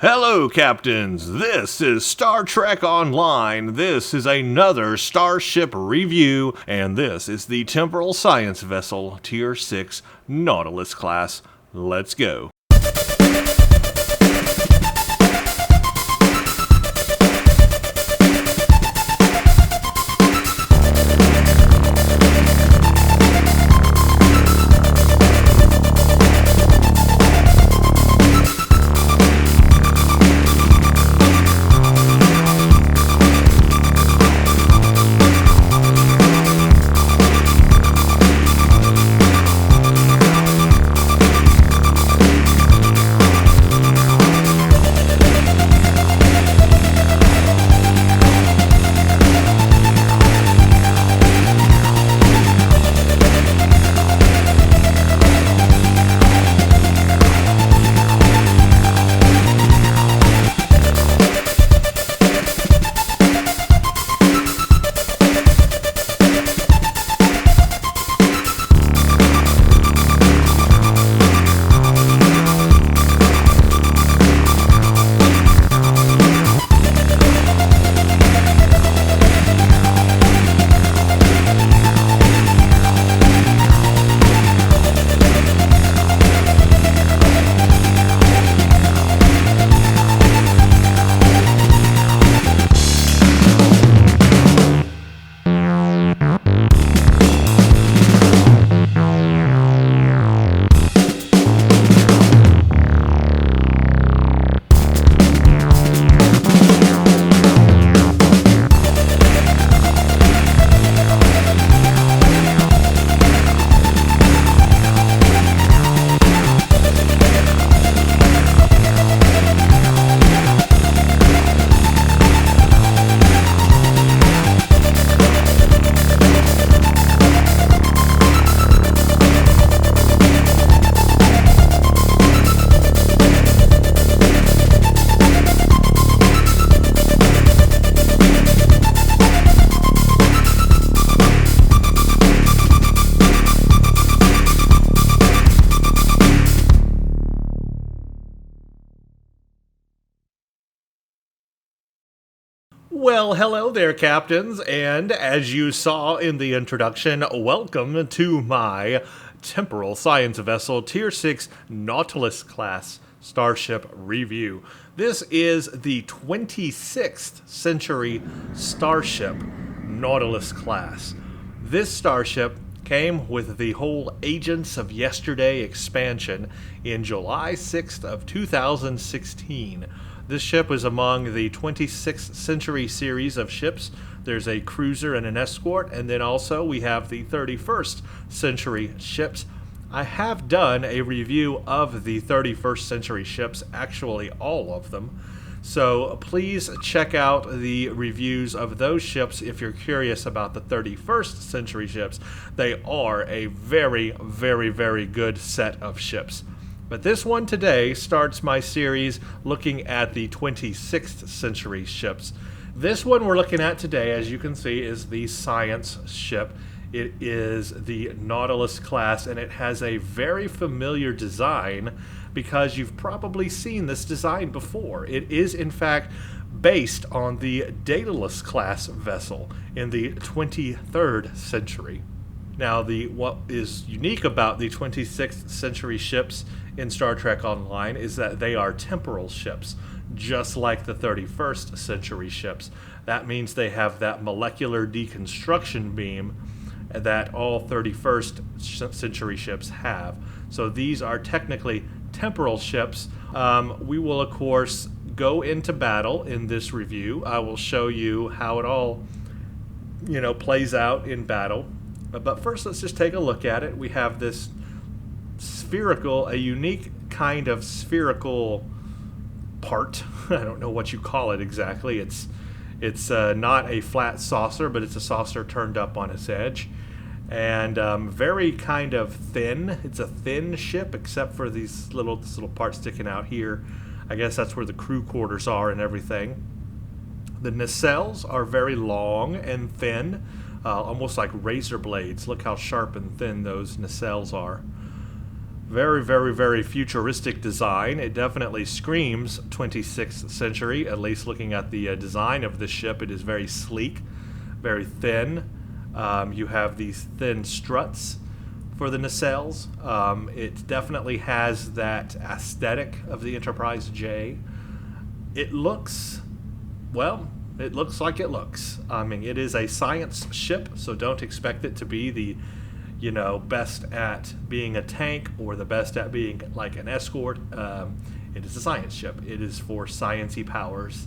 Hello, Captains! This is Star Trek Online. This is another Starship review, and this is the Temporal Science Vessel Tier 6 Nautilus class. Let's go. Well, hello there, Captains, and as you saw in the introduction, welcome to my Temporal Science Vessel Tier 6 Nautilus class Starship review. This is the 26th Century Starship Nautilus class. This starship came with the whole Agents of Yesterday expansion in July 6th of 2016. This ship is among the 26th Century series of ships. There's a cruiser and an escort, and then also we have the 31st Century ships. I have done a review of the 31st Century ships, actually all of them. So please check out the reviews of those ships if you're curious about the 31st Century ships. They are a very, very, very good set of ships. But this one today starts my series looking at the 26th Century ships. This one we're looking at today, as you can see, is the Science ship. It is the Nautilus class, and it has a very familiar design because you've probably seen this design before. It is, in fact, based on the Daedalus class vessel in the 23rd century. Now, what is unique about the 26th Century ships in Star Trek Online is that they are temporal ships, just like the 31st Century ships. That means they have that molecular deconstruction beam that all 31st Century ships have. So these are technically temporal ships. We will, of course, go into battle in this review. I will show you how it all, plays out in battle. But first, let's just take a look at it. We have this a unique kind of spherical part. I don't know what you call it exactly. It's not a flat saucer, but it's a saucer turned up on its edge. And very kind of thin. It's a thin ship, except for this little part sticking out here. I guess that's where the crew quarters are and everything. The nacelles are very long and thin, almost like razor blades. Look how sharp and thin those nacelles are. Very, very, very futuristic design. It definitely screams 26th century, at least looking at the design of the ship. It is very sleek, very thin. You have these thin struts for the nacelles. It definitely has that aesthetic of the Enterprise J. It looks, well, it looks like it looks. I mean, it is a science ship, so don't expect it to be the, best at being a tank or the best at being like an escort. It is a science ship. It is for science-y powers.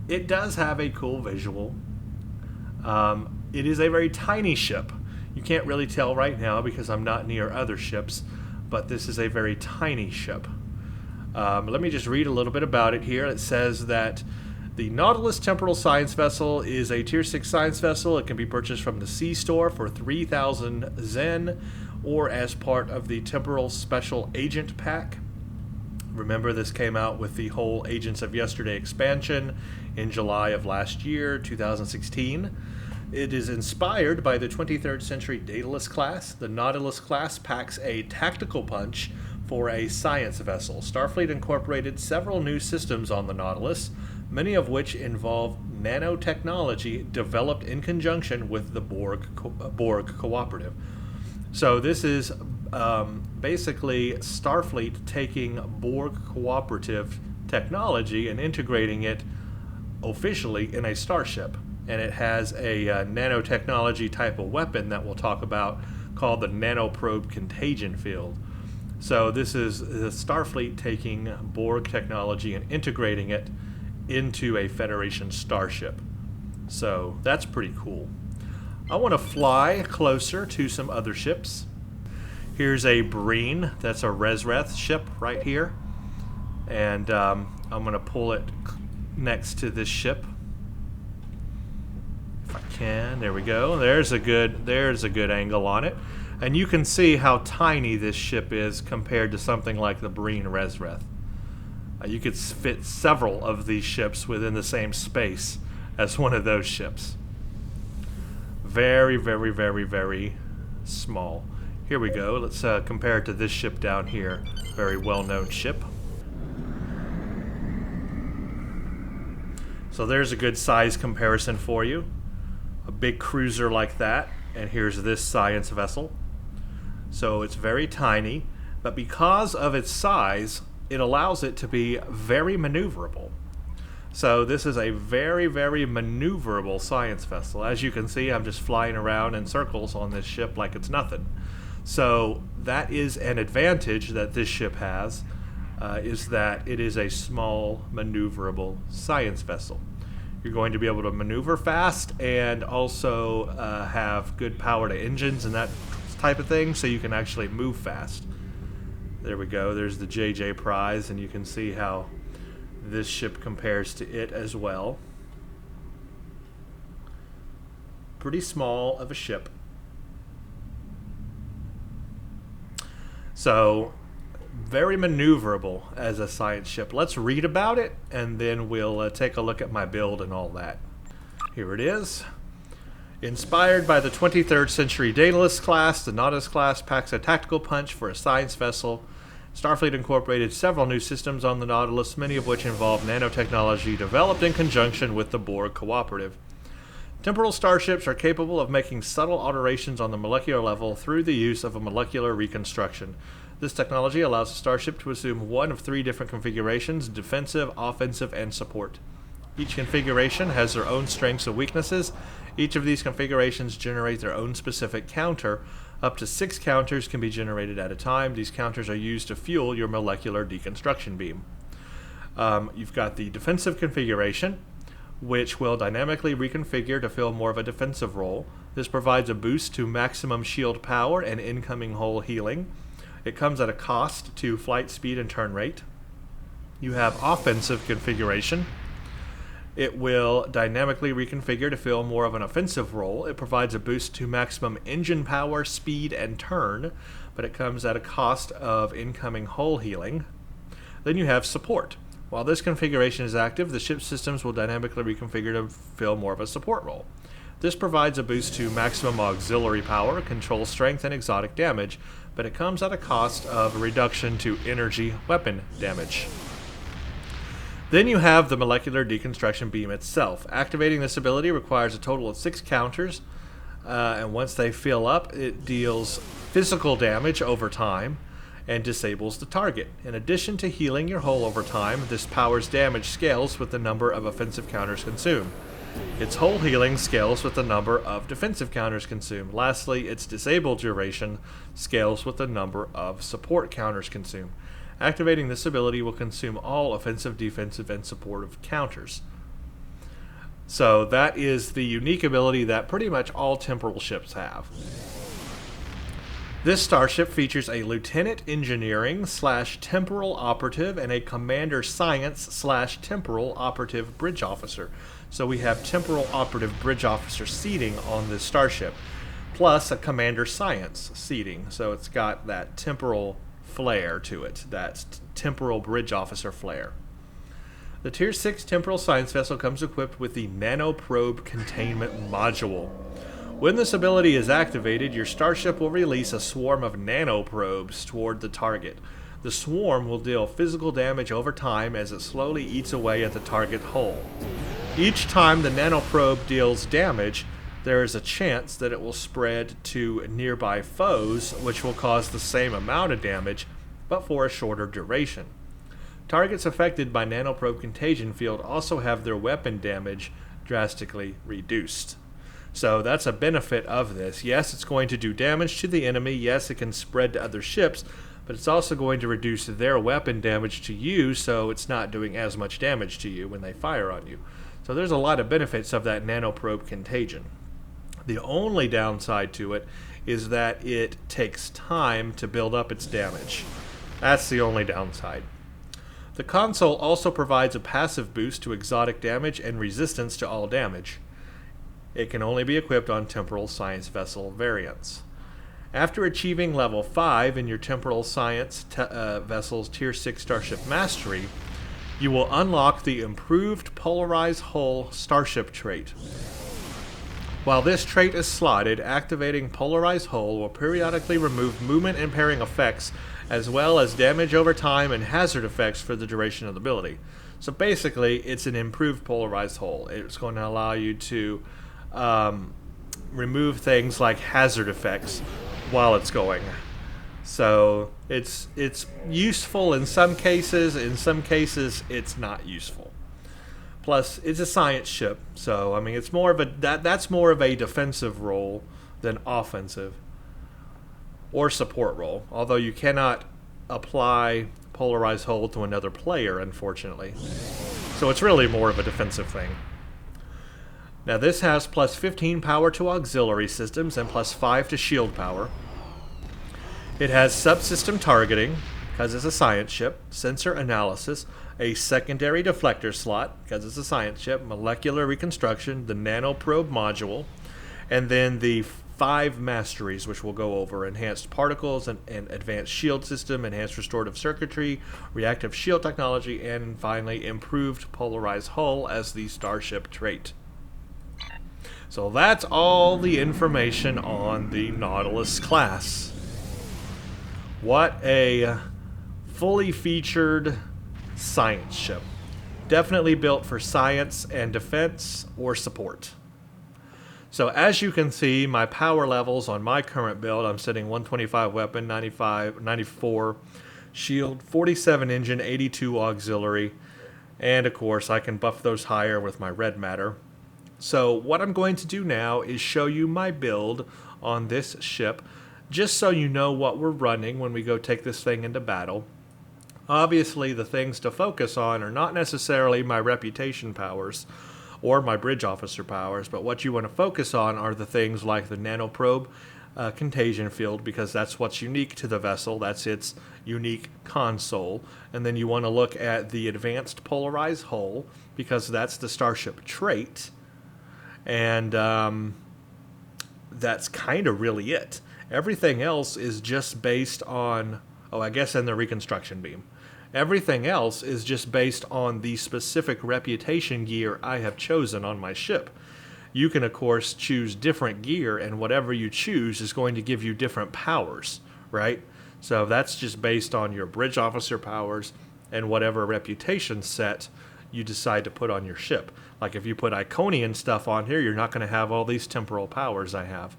It does have a cool visual. It is a very tiny ship. You can't really tell right now because I'm not near other ships, but this is a very tiny ship. Let me just read a little bit about it here. It says that the Nautilus Temporal Science Vessel is a Tier 6 science vessel. It can be purchased from the C-Store for 3,000 Zen or as part of the Temporal Special Agent Pack. Remember, this came out with the whole Agents of Yesterday expansion in July of last year, 2016. It is inspired by the 23rd Century Daedalus class. The Nautilus class packs a tactical punch for a science vessel. Starfleet incorporated several new systems on the Nautilus, many of which involve nanotechnology developed in conjunction with the Borg Cooperative. So this is basically Starfleet taking Borg Cooperative technology and integrating it officially in a starship. And it has a nanotechnology type of weapon that we'll talk about called the nanoprobe contagion field. So this is the Starfleet taking Borg technology and integrating it into a Federation starship. So that's pretty cool. I want to fly closer to some other ships. Here's a Breen. That's a Resreth ship right here. And I'm going to pull it next to this ship. If I can. There we go. There's a good angle on it. And you can see how tiny this ship is compared to something like the Breen Resreth. You could fit several of these ships within the same space as one of those ships. Very, very, very, very small. Here we go. Let's compare it to this ship down here. Very well-known ship. So there's a good size comparison for you. A big cruiser like that, and here's this science vessel. So it's very tiny, but because of its size, it allows it to be very maneuverable. So this is a very, very maneuverable science vessel. As you can see, I'm just flying around in circles on this ship like it's nothing. So that is an advantage that this ship has, is that it is a small, maneuverable science vessel. You're going to be able to maneuver fast and also have good power to engines and that type of thing, so you can actually move fast. There we go. There's the JJ Prize, and you can see how this ship compares to it as well. Pretty small of a ship. So, very maneuverable as a science ship. Let's read about it, and then we'll take a look at my build and all that. Here it is. Inspired by the 23rd Century Daedalus class, the Nautilus class packs a tactical punch for a science vessel. Starfleet incorporated several new systems on the Nautilus, many of which involve nanotechnology developed in conjunction with the Borg Cooperative. Temporal starships are capable of making subtle alterations on the molecular level through the use of a molecular reconstruction. This technology allows a starship to assume one of three different configurations: defensive, offensive, and support. Each configuration has their own strengths and weaknesses. Each of these configurations generate their own specific counter. Up to 6 counters can be generated at a time. These counters are used to fuel your molecular deconstruction beam. You've got the defensive configuration, which will dynamically reconfigure to fill more of a defensive role. This provides a boost to maximum shield power and incoming hull healing. It comes at a cost to flight speed and turn rate. You have offensive configuration. It will dynamically reconfigure to fill more of an offensive role. It provides a boost to maximum engine power, speed, and turn, but it comes at a cost of incoming hull healing. Then you have support. While this configuration is active, the ship's systems will dynamically reconfigure to fill more of a support role. This provides a boost to maximum auxiliary power, control strength, and exotic damage, but it comes at a cost of a reduction to energy weapon damage. Then you have the molecular deconstruction beam itself. Activating this ability requires a total of 6 counters, and once they fill up, it deals physical damage over time and disables the target. In addition to healing your hull over time, this power's damage scales with the number of offensive counters consumed. Its hull healing scales with the number of defensive counters consumed. Lastly, its disable duration scales with the number of support counters consumed. Activating this ability will consume all offensive, defensive, and supportive counters. So that is the unique ability that pretty much all temporal ships have. This starship features a Lieutenant Engineering / Temporal Operative and a Commander Science / Temporal Operative Bridge Officer. So we have Temporal Operative Bridge Officer seating on this starship, plus a Commander Science seating. So it's got that temporal flair to it, that Temporal Bridge Officer flair. The Tier 6 Temporal Science Vessel comes equipped with the Nanoprobe Containment Module. When this ability is activated, your starship will release a swarm of nanoprobes toward the target. The swarm will deal physical damage over time as it slowly eats away at the target hull. Each time the nanoprobe deals damage, there is a chance that it will spread to nearby foes, which will cause the same amount of damage, but for a shorter duration. Targets affected by nanoprobe contagion field also have their weapon damage drastically reduced. So that's a benefit of this. Yes, it's going to do damage to the enemy. Yes, it can spread to other ships, but it's also going to reduce their weapon damage to you, so it's not doing as much damage to you when they fire on you. So there's a lot of benefits of that nanoprobe contagion. The only downside to it is that it takes time to build up its damage. That's the only downside. The console also provides a passive boost to exotic damage and resistance to all damage. It can only be equipped on Temporal Science Vessel variants. After achieving level 5 in your Temporal Science Vessel's Tier 6 Starship Mastery, you will unlock the Improved Polarized Hull Starship trait. While this trait is slotted, activating Polarized Hull will periodically remove movement impairing effects as well as damage over time and hazard effects for the duration of the ability. So basically, it's an improved Polarized Hull. It's going to allow you to remove things like hazard effects while it's going. So it's useful in some cases it's not useful. Plus it's a science ship, so I mean it's more of a that's more of a defensive role than offensive or support role, although you cannot apply Polarized Hull to another player, unfortunately. So it's really more of a defensive thing. Now this has plus 15 power to auxiliary systems and plus 5 to shield power. It has subsystem targeting, because it's a science ship, sensor analysis, a secondary deflector slot, because it's a science ship, molecular reconstruction, the nanoprobe module, and then the 5 masteries, which we'll go over: enhanced particles and advanced shield system, enhanced restorative circuitry, reactive shield technology, and finally improved polarized hull as the starship trait. So that's all the information on the Nautilus class. What a fully featured science ship. Definitely built for science and defense or support. So as you can see, my power levels on my current build, I'm setting 125 weapon, 94 shield, 47 engine, 82 auxiliary, and of course I can buff those higher with my red matter. So what I'm going to do now is show you my build on this ship, just so you know what we're running when we go take this thing into battle. Obviously, the things to focus on are not necessarily my reputation powers or my bridge officer powers, but what you want to focus on are the things like the nanoprobe contagion field, because that's what's unique to the vessel. That's its unique console. And then you want to look at the advanced polarized hull, because that's the starship trait. And that's kind of really it. Everything else is just based on, and the reconstruction beam. Everything else is just based on the specific reputation gear I have chosen on my ship. You can, of course, choose different gear, and whatever you choose is going to give you different powers, right? So that's just based on your bridge officer powers and whatever reputation set you decide to put on your ship. Like if you put Iconian stuff on here, you're not going to have all these temporal powers I have.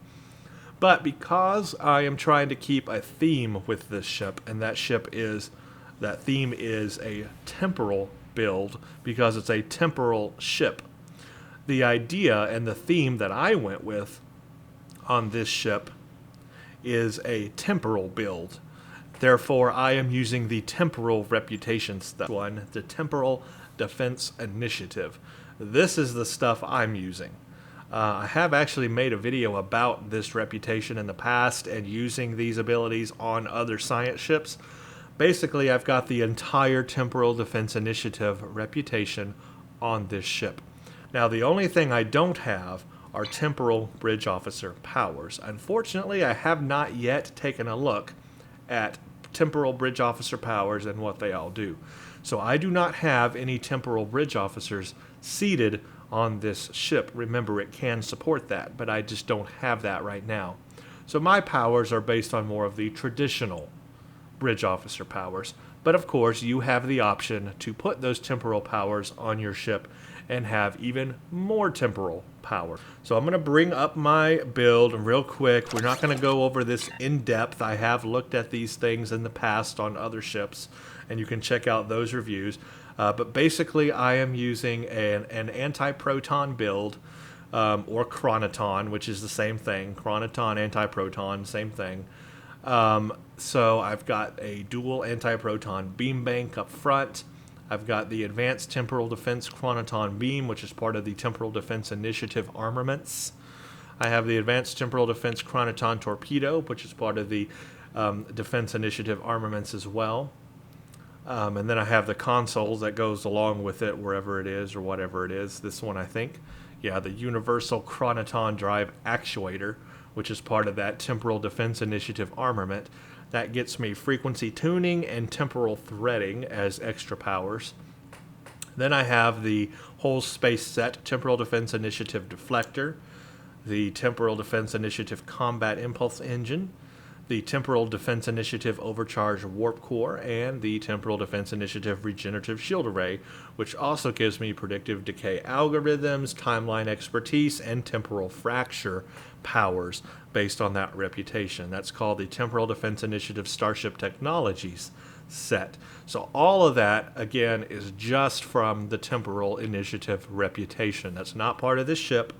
But because I am trying to keep a theme with this ship, and that theme is a temporal build because it's a temporal ship. The idea and the theme that I went with on this ship is a temporal build. Therefore, I am using the temporal reputation stuff one, the Temporal Defense Initiative. This is the stuff I'm using. I have actually made a video about this reputation in the past and using these abilities on other science ships. Basically, I've got the entire Temporal Defense Initiative reputation on this ship. Now, the only thing I don't have are temporal bridge officer powers. Unfortunately, I have not yet taken a look at temporal bridge officer powers and what they all do. So I do not have any temporal bridge officers seated on this ship. Remember, it can support that, but I just don't have that right now. So my powers are based on more of the traditional bridge officer powers. But of course, you have the option to put those temporal powers on your ship and have even more temporal power. So I'm going to bring up my build real quick. We're not going to go over this in depth. I have looked at these things in the past on other ships, and you can check out those reviews. But basically, I am using an anti-proton build, or chronoton, which is the same thing. Chronoton, anti-proton, same thing. So I've got a dual anti-proton beam bank up front. I've got the Advanced Temporal Defense Chronoton Beam, which is part of the Temporal Defense Initiative armaments. I have the Advanced Temporal Defense Chronoton Torpedo, which is part of the Defense Initiative armaments as well. And then I have the consoles that goes along with it, wherever it is or whatever it is. This one, I think. Yeah, the Universal Chronoton Drive Actuator, which is part of that Temporal Defense Initiative armament. That gets me frequency tuning and temporal threading as extra powers. Then I have the whole space set Temporal Defense Initiative Deflector, the Temporal Defense Initiative Combat Impulse Engine, the Temporal Defense Initiative Overcharge Warp Core, and the Temporal Defense Initiative Regenerative Shield Array, which also gives me predictive decay algorithms, timeline expertise, and temporal fracture powers based on that reputation. That's called the Temporal Defense Initiative Starship Technologies set. So all of that, again, is just from the Temporal Initiative reputation. That's not part of this ship.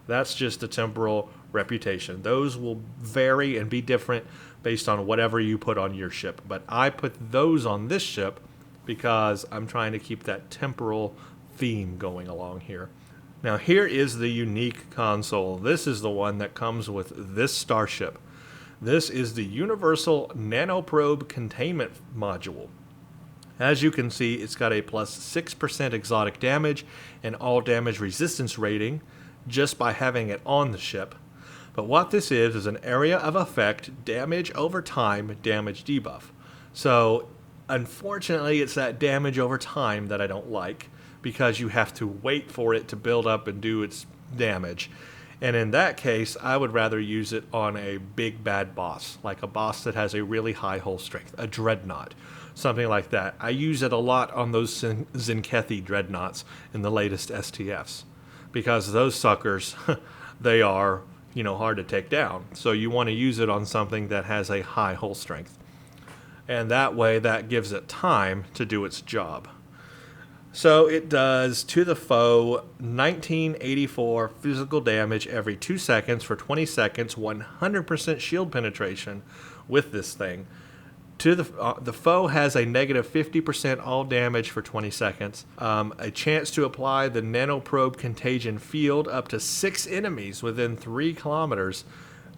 That's just the temporal reputation. Those will vary and be different based on whatever you put on your ship. But I put those on this ship because I'm trying to keep that temporal theme going along here. Now here is the unique console. This is the one that comes with this starship. This is the Universal Nanoprobe Containment Module. As you can see, it's got a plus 6% exotic damage and all damage resistance rating just by having it on the ship. But what this is an area of effect damage over time damage debuff. So unfortunately, it's that damage over time that I don't like, because you have to wait for it to build up and do its damage. And in that case, I would rather use it on a big bad boss, like a boss that has a really high hull strength, a dreadnought, something like that. I use it a lot on those Zinkethi dreadnoughts in the latest STFs, because those suckers, they are, hard to take down. So you want to use it on something that has a high hull strength. And that way, that gives it time to do its job. So it does to the foe 1984 physical damage every 2 seconds for 20 seconds, 100% shield penetration with this thing. To the foe has a negative 50% all damage for 20 seconds. A chance to apply the nanoprobe contagion field up to 6 enemies within 3 kilometers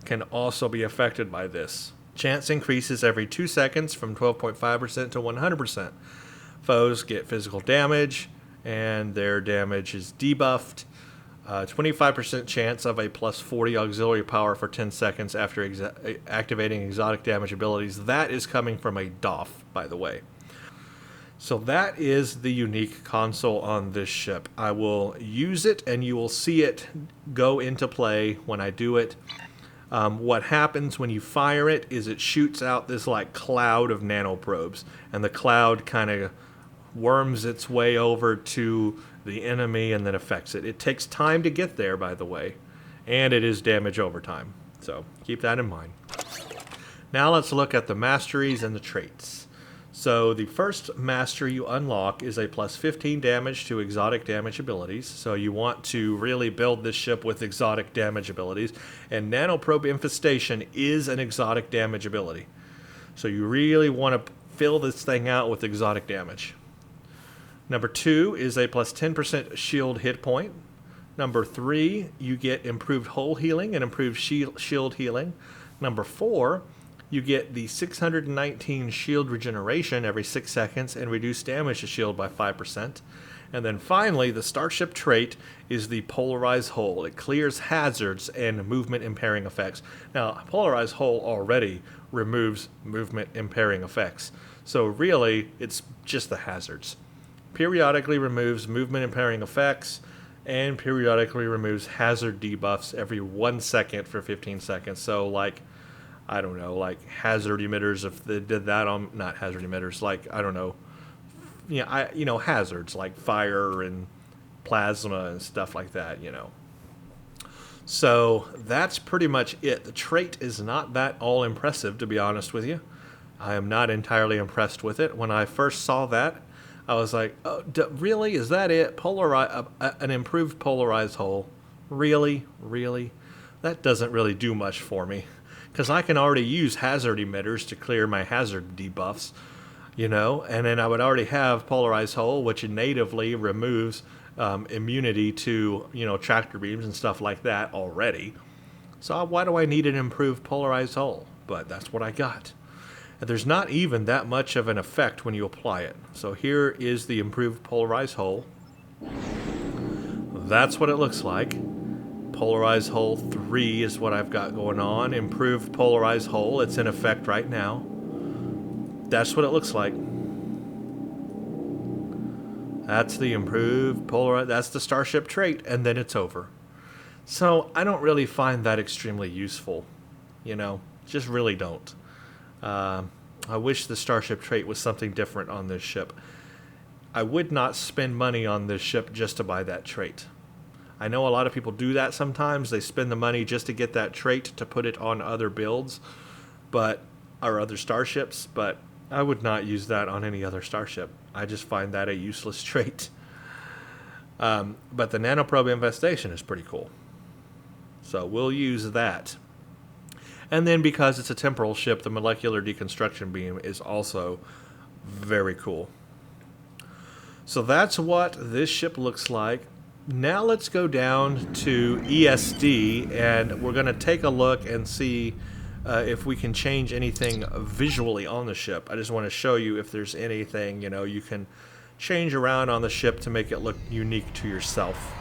can also be affected by this. Chance increases every 2 seconds from 12.5% to 100%. Foes get physical damage, and their damage is debuffed. 25% chance of a plus 40 auxiliary power for 10 seconds after activating exotic damage abilities. That is coming from a DOF, by the way. So that is the unique console on this ship. I will use it and you will see it go into play when I do it. What happens when you fire it is it shoots out this like cloud of nanoprobes, and the cloud kind of worms its way over to the enemy and then affects it. It takes time to get there, by the way, and it is damage over time. So keep that in mind. Now let's look at the masteries and the traits. So the first mastery you unlock is a plus 15 damage to exotic damage abilities. So you want to really build this ship with exotic damage abilities. And Nanoprobe Infestation is an exotic damage ability. So you really want to fill this thing out with exotic damage. Number 2 is a plus 10% shield hit point. Number 3, you get improved hull healing and improved shield healing. Number 4, you get the 619 shield regeneration every 6 seconds and reduce damage to shield by 5%. And then finally, the Starship trait is the Polarized Hull. It clears hazards and movement impairing effects. Now, Polarized Hull already removes movement impairing effects. So really, it's just the hazards. Periodically removes movement impairing effects and periodically removes hazard debuffs every 1 second for 15 seconds. So like, I don't know, like hazard emitters, if they did that on, not hazard emitters, like, I don't know, hazards like fire and plasma and stuff like that, So that's pretty much it. The trait is not that all impressive, to be honest with you. I am not entirely impressed with it. When I first saw that, I was like, oh, really? Is that it? An improved polarized hull? Really? That doesn't really do much for me. Because I can already use hazard emitters to clear my hazard debuffs, and then I would already have Polarized Hull, which natively removes immunity to, tractor beams and stuff like that already. So why do I need an improved Polarized Hull? But that's what I got. And there's not even that much of an effect when you apply it. So here is the improved Polarized Hull. That's what it looks like. Polarized Hull 3 is what I've got going on. Improved Polarized Hull. It's in effect right now. That's what it looks like. That's the improved Polarized. That's the Starship trait, and then it's over. So I don't really find that extremely useful. Just really don't. I wish the Starship trait was something different on this ship. I would not spend money on this ship just to buy that trait. I know a lot of people do that sometimes. They spend the money just to get that trait to put it on other builds, or other starships, but I would not use that on any other starship. I just find that a useless trait. But the Nanoprobe Infestation is pretty cool. So we'll use that. And then because it's a temporal ship, the Molecular Deconstruction Beam is also very cool. So that's what this ship looks like. Now let's go down to ESD, and we're going to take a look and see if we can change anything visually on the ship. I just want to show you if there's anything, you can change around on the ship to make it look unique to yourself.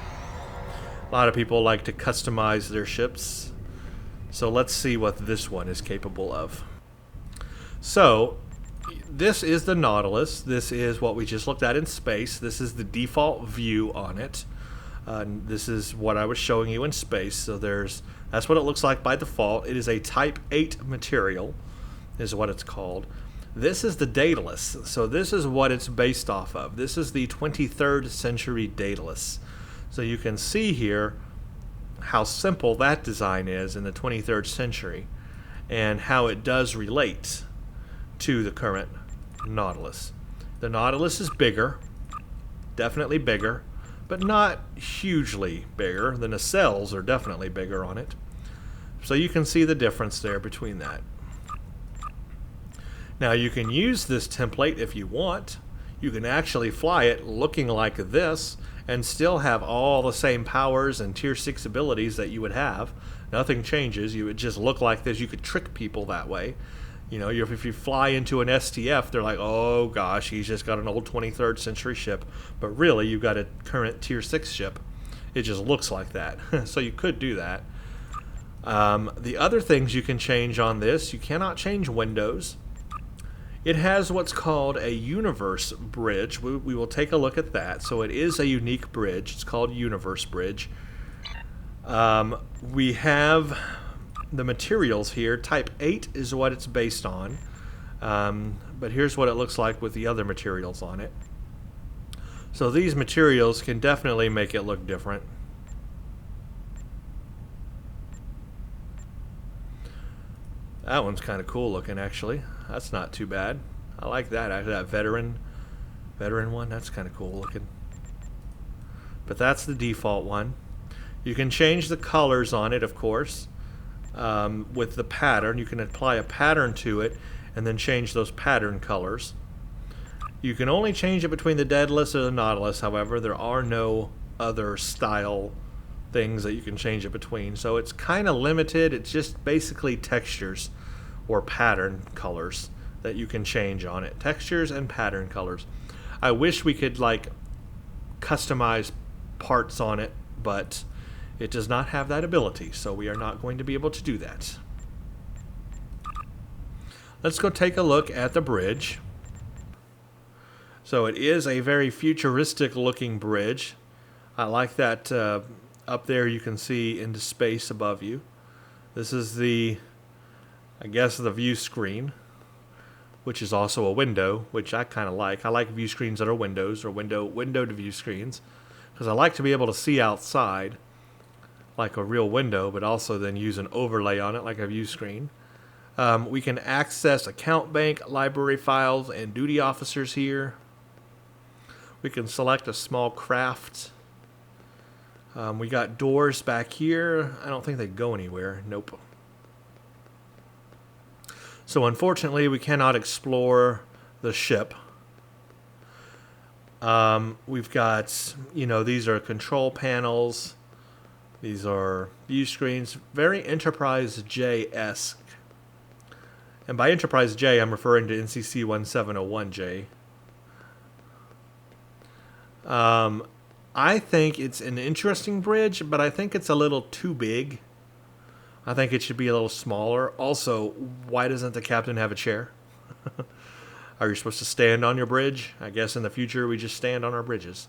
A lot of people like to customize their ships. So let's see what this one is capable of. So this is the Nautilus. This is what we just looked at in space. This is the default view on it. This is what I was showing you in space. So that's what it looks like by default. It is a Type 8 material, is what it's called. This is the Daedalus. So this is what it's based off of. This is the 23rd century Daedalus. So you can see here how simple that design is in the 23rd century and how it does relate to the current Nautilus. The Nautilus is bigger, definitely bigger, but not hugely bigger. The nacelles are definitely bigger on it. So you can see the difference there between that. Now you can use this template if you want. You can actually fly it looking like this and still have all the same powers and tier 6 abilities that you would have. Nothing changes. You would just look like this. You could trick people that way. If you fly into an STF, they're like, oh gosh, he's just got an old 23rd century ship. But really, you've got a current tier 6 ship. It just looks like that. So you could do that. The other things you can change on this, you cannot change windows. It has what's called a universe bridge. We will take a look at that. So it is a unique bridge. It's called Universe Bridge. We have the materials here. Type 8 is what it's based on. But here's what it looks like with the other materials on it. So these materials can definitely make it look different. That one's kind of cool looking, actually. That's not too bad. I like that. That veteran one, that's kind of cool looking. But that's the default one. You can change the colors on it, of course, with the pattern. You can apply a pattern to it and then change those pattern colors. You can only change it between the Daedalus or the Nautilus, however. There are no other style things that you can change it between. So it's kind of limited. It's just basically textures or pattern colors that you can change on it. Textures and pattern colors. I wish we could like customize parts on it, but it does not have that ability, so we are not going to be able to do that. Let's go take a look at the bridge. So it is a very futuristic looking bridge. I like that up there you can see into space above you. This is the, I guess, the view screen, which is also a window, which I kind of like. I like view screens that are windows or window to view screens, because I like to be able to see outside like a real window, but also then use an overlay on it like a view screen. We can access account bank, library files, and duty officers here. We can select a small craft. We got doors back here. I don't think they go anywhere. Nope. So unfortunately, we cannot explore the ship. We've got, these are control panels. These are view screens. Very Enterprise J-esque. And by Enterprise J, I'm referring to NCC 1701J. I think it's an interesting bridge, but I think it's a little too big. I think it should be a little smaller. Also, why doesn't the captain have a chair? Are you supposed to stand on your bridge? I guess in the future we just stand on our bridges.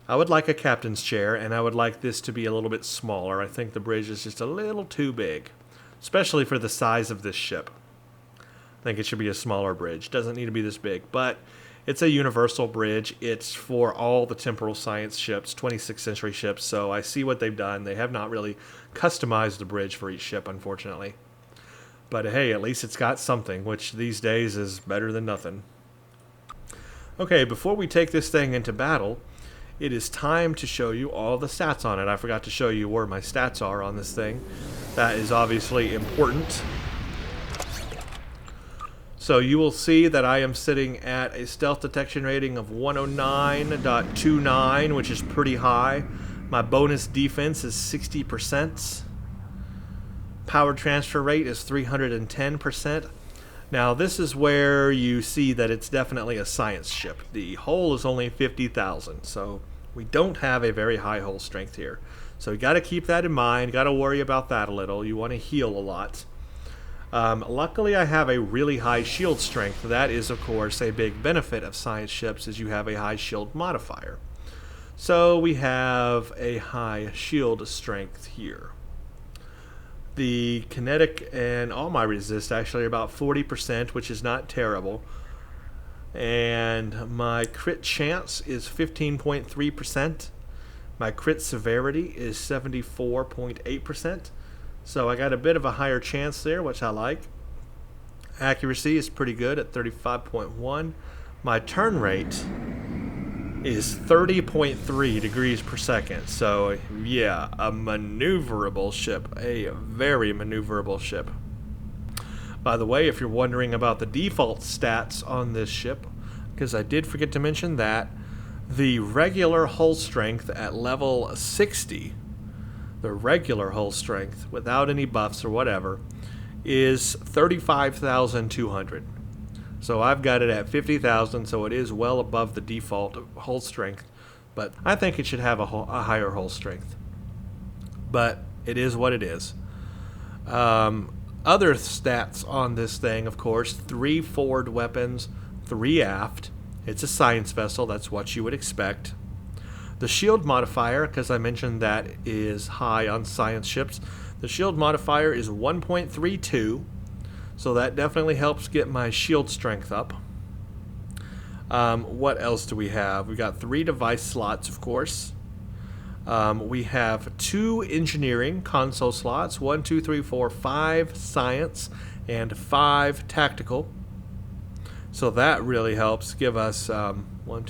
I would like a captain's chair, and I would like this to be a little bit smaller. I think the bridge is just a little too big, especially for the size of this ship. I think it should be a smaller bridge. Doesn't need to be this big, but it's a universal bridge. It's for all the Temporal Science ships, 26th century ships, so I see what they've done. They have not really customized the bridge for each ship, unfortunately. But hey, at least it's got something, which these days is better than nothing. Okay, before we take this thing into battle, it is time to show you all the stats on it. I forgot to show you where my stats are on this thing. That is obviously important. So you will see that I am sitting at a stealth detection rating of 109.29, which is pretty high. My bonus defense is 60%. Power transfer rate is 310%. Now this is where you see that it's definitely a science ship. The hull is only 50,000, so we don't have a very high hull strength here. So you got to keep that in mind. Got to worry about that a little. You want to heal a lot. Luckily, I have a really high shield strength. That is, of course, a big benefit of science ships, is you have a high shield modifier. So we have a high shield strength here. The kinetic and all my resist actually are about 40%, which is not terrible. And my crit chance is 15.3%. My crit severity is 74.8%. So I got a bit of a higher chance there, which I like. Accuracy is pretty good at 35.1. My turn rate is 30.3 degrees per second. So yeah, a maneuverable ship. A very maneuverable ship. By the way, if you're wondering about the default stats on this ship, because I did forget to mention that, the regular hull strength at level 60, the regular hull strength, without any buffs or whatever, is 35,200. So I've got it at 50,000, so it is well above the default hull strength. But I think it should have a higher hull strength. But it is what it is. Other stats on this thing, of course, 3 forward weapons, 3 aft. It's a science vessel, that's what you would expect. The shield modifier, because I mentioned that is high on science ships, the shield modifier is 1.32, so that definitely helps get my shield strength up. What else do we have? We got 3 device slots, of course. We have 2 engineering console slots, 1, 2, 3, 4, 5 science, and 5 tactical. So that really helps give us 4. 1,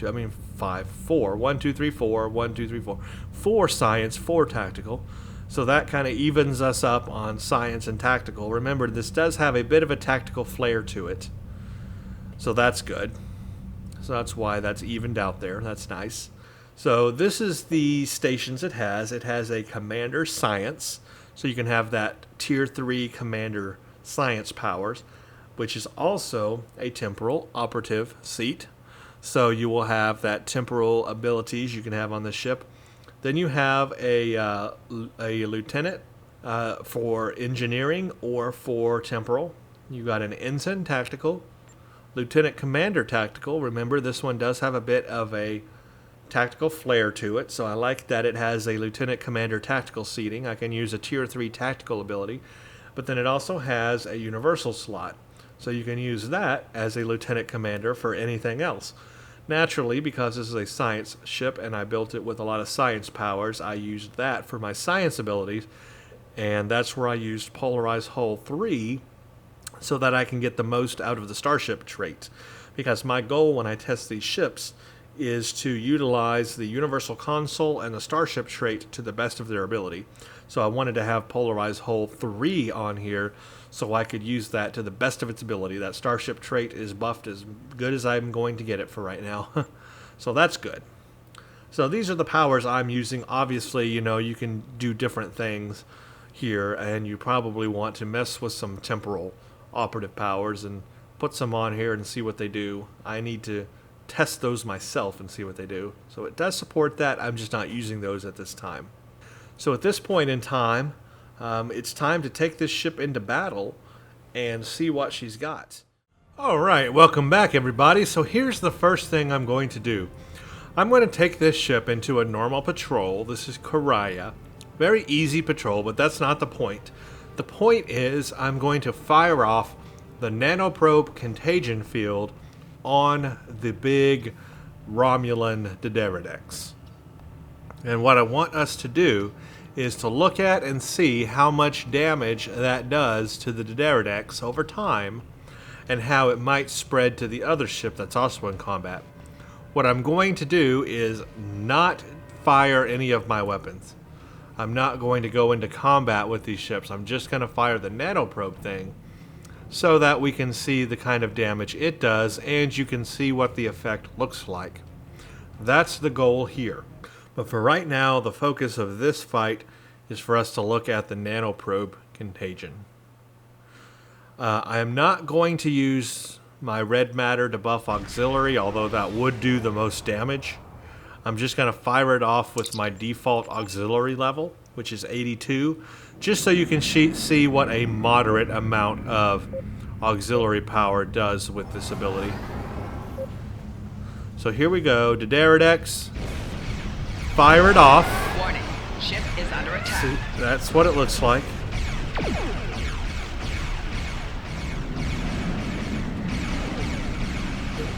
2, 3, 4, 1, 2, 3, 4. 4 science, 4 tactical. So that kind of evens us up on science and tactical. Remember, this does have a bit of a tactical flair to it. So that's good. So that's why that's evened out there. That's nice. So this is the stations it has. It has a commander science. So you can have that tier 3 commander science powers, which is also a temporal operative seat. So you will have that temporal abilities you can have on the ship. Then you have a lieutenant for engineering or for temporal. You got an ensign tactical, lieutenant commander tactical. Remember, this one does have a bit of a tactical flair to it, so I like that it has a lieutenant commander tactical seating. I can use a tier 3 tactical ability, but then it also has a universal slot, so you can use that as a lieutenant commander for anything else. Naturally, because this is a science ship and I built it with a lot of science powers, I used that for my science abilities, and that's where I used Polarized Hull 3 so that I can get the most out of the Starship trait. Because my goal when I test these ships is to utilize the Universal Console and the Starship trait to the best of their ability. So I wanted to have Polarized Hull 3 on here so I could use that to the best of its ability. That Starship trait is buffed as good as I'm going to get it for right now. So that's good. So these are the powers I'm using. Obviously, you know, you can do different things here, and you probably want to mess with some temporal operative powers and put some on here and see what they do. I need to test those myself and see what they do. So it does support that. I'm just not using those at this time. So at this point in time, it's time to take this ship into battle and see what she's got. Alright, welcome back everybody. So here's the first thing I'm going to do. I'm going to take this ship into a normal patrol. This is Koraya. Very easy patrol, but that's not the point. The point is I'm going to fire off the nanoprobe contagion field on the big Romulan Diderodex. And what I want us to do is to look at and see how much damage that does to the Diderodex over time and how it might spread to the other ship that's also in combat. What I'm going to do is not fire any of my weapons. I'm not going to go into combat with these ships. I'm just going to fire the nanoprobe thing so that we can see the kind of damage it does and you can see what the effect looks like. That's the goal here. But for right now, the focus of this fight is for us to look at the nanoprobe contagion. I am not going to use my red matter to buff auxiliary, although that would do the most damage. I'm just going to fire it off with my default auxiliary level, which is 82, just so you can see what a moderate amount of auxiliary power does with this ability. So here we go, Diderodex. Fire it off. Warning, ship is under attack. See, that's what it looks like.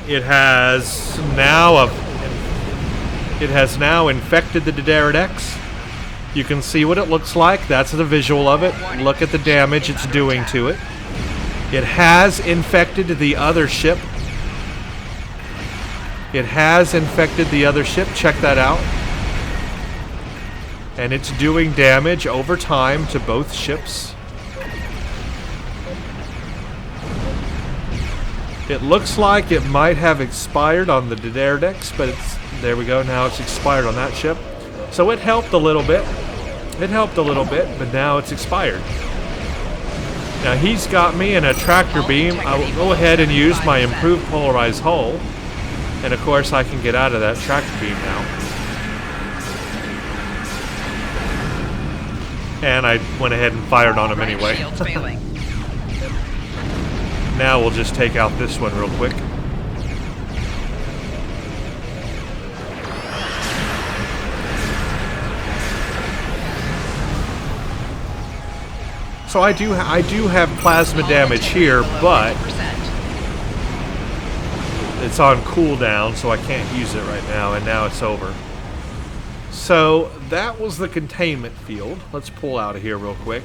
It has now infected the Diderodex. You can see what it looks like. That's the visual of it. Look at the damage it's doing to it. It has infected the other ship. It has infected the other ship. Check that out. And it's doing damage over time to both ships. It looks like it might have expired on the Diderodex, but there we go, now it's expired on that ship. So it helped a little bit. It helped a little bit, but now it's expired. Now he's got me in a tractor beam. I will go ahead and use my improved polarized hull. And of course I can get out of that tractor beam now. And I went ahead and fired on him anyway. Now we'll just take out this one real quick. So I do have plasma damage here, but it's on cooldown, so I can't use it right now, and now it's over. So that was the containment field. Let's pull out of here real quick.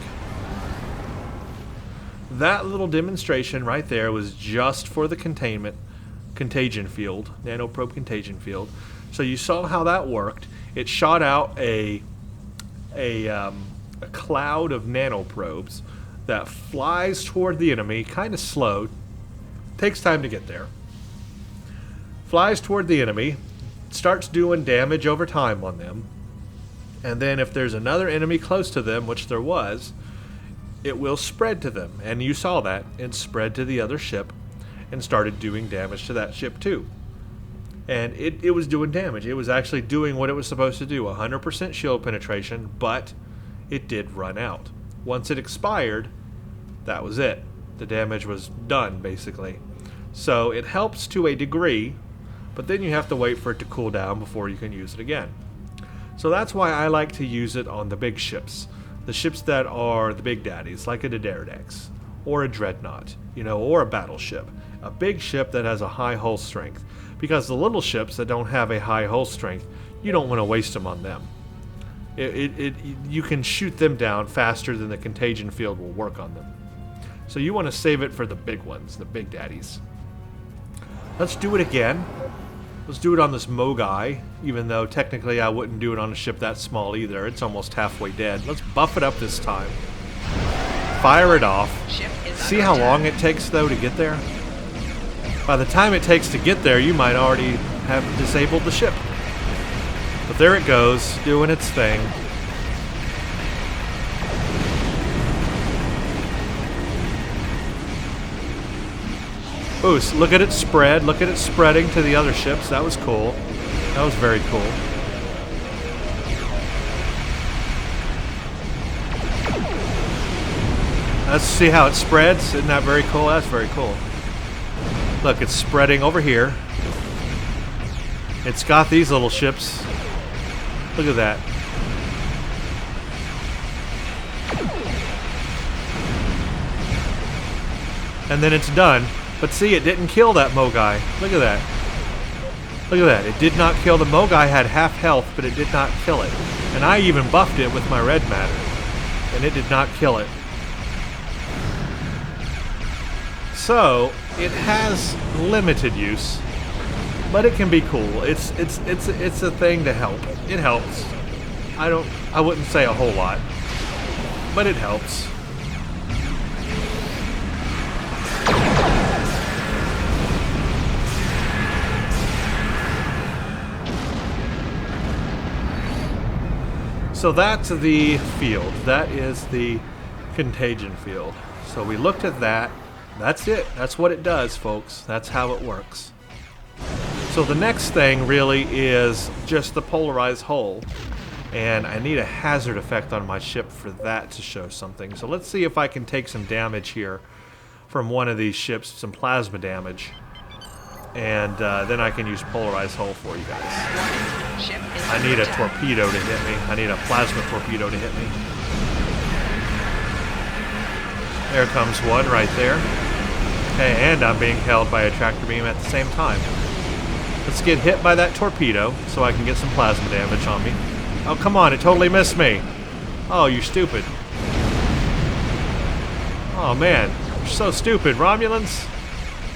That little demonstration right there was just for the contagion field, nanoprobe contagion field. So you saw how that worked. It shot out a cloud of nanoprobes that flies toward the enemy, kind of slow, takes time to get there. Flies toward the enemy, starts doing damage over time on them, and then if there's another enemy close to them, which there was, it will spread to them. And you saw that. It spread to the other ship and started doing damage to that ship too. And it was doing damage. It was actually doing what it was supposed to do, 100% shield penetration, but it did run out. Once it expired, that was it. The damage was done, basically. So it helps to a degree, but then you have to wait for it to cool down before you can use it again. So that's why I like to use it on the big ships. The ships that are the big daddies, like a Daredevil, or a Dreadnought, or a battleship. A big ship that has a high hull strength. Because the little ships that don't have a high hull strength, you don't want to waste them on them. You can shoot them down faster than the contagion field will work on them. So you want to save it for the big ones, the big daddies. Let's do it again. Let's do it on this Mogai, even though technically I wouldn't do it on a ship that small either. It's almost halfway dead. Let's buff it up this time. Fire it off. See how long it takes, though, to get there? By the time it takes to get there, you might already have disabled the ship. But there it goes, doing its thing. Ooh, look at it spread. Look at it spreading to the other ships. That was cool. That was very cool. Let's see how it spreads. Isn't that very cool? That's very cool. Look, it's spreading over here. It's got these little ships. Look at that. And then it's done. But see, it didn't kill that Mogai. Look at that. Look at that. It did not kill the Mogai. Had half health, but it did not kill it. And I even buffed it with my red matter. And it did not kill it. So, it has limited use. But it can be cool. It's a thing to help. It helps. I wouldn't say a whole lot. But it helps. So that's the field. That is the contagion field. So we looked at that. That's it. That's what it does, folks. That's how it works. So the next thing really is just the polarized hull. And I need a hazard effect on my ship for that to show something. So let's see if I can take some damage here from one of these ships, some plasma damage. And then I can use polarized hull for you guys. I need a torpedo to hit me. I need a plasma torpedo to hit me. There comes one right there. Okay, and I'm being held by a tractor beam at the same time. Let's get hit by that torpedo so I can get some plasma damage on me. Oh, come on, it totally missed me. Oh, you're stupid. Oh, man. You're so stupid, Romulans.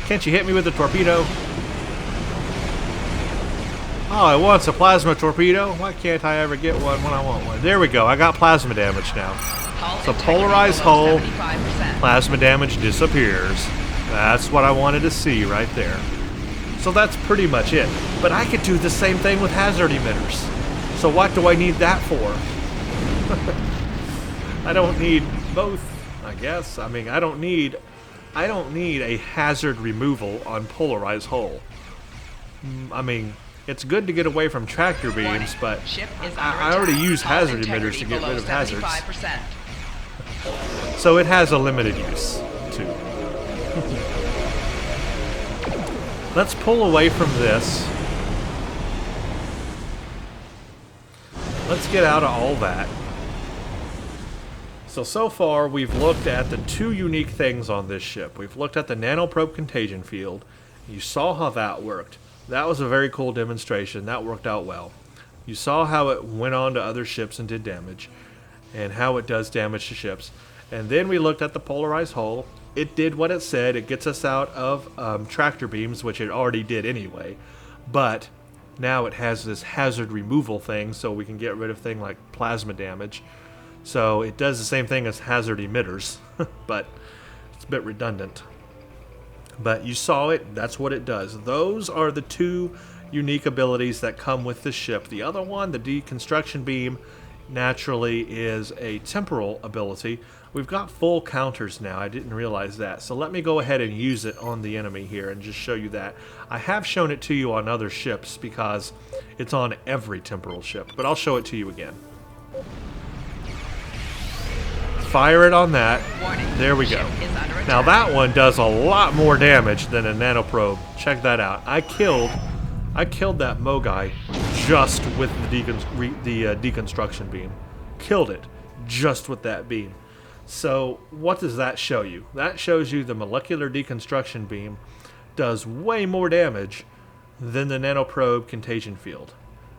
Can't you hit me with a torpedo? Oh, I want a plasma torpedo. Why can't I ever get one when I want one? There we go. I got plasma damage now. So polarized hull, plasma damage disappears. That's what I wanted to see right there. So that's pretty much it. But I could do the same thing with hazard emitters. So what do I need that for? I don't need both, I guess. I mean, I don't need a hazard removal on polarized hull. I mean, it's good to get away from tractor beams, but I already use hazard emitters to get rid of hazards. So it has a limited use, too. Let's pull away from this. Let's get out of all that. So far, we've looked at the two unique things on this ship. We've looked at the nanoprobe contagion field. You saw how that worked. That was a very cool demonstration. That worked out well. You saw how it went on to other ships and did damage, and how it does damage to ships. And then we looked at the polarized hull. It did what it said. It gets us out of tractor beams, which it already did anyway. But now it has this hazard removal thing, so we can get rid of things like plasma damage. So it does the same thing as hazard emitters, but it's a bit redundant. But you saw it, that's what it does. Those are the two unique abilities that come with this ship. The other one, the deconstruction beam, naturally is a temporal ability. We've got full counters now, I didn't realize that. So let me go ahead and use it on the enemy here and just show you that. I have shown it to you on other ships because it's on every temporal ship, but I'll show it to you again. Fire it on that. There we go. Now that one does a lot more damage than a nanoprobe. Check that out. I killed that Mogai just with the deconstruction beam. Killed it just with that beam. So what does that show you? That shows you the molecular deconstruction beam does way more damage than the nanoprobe contagion field.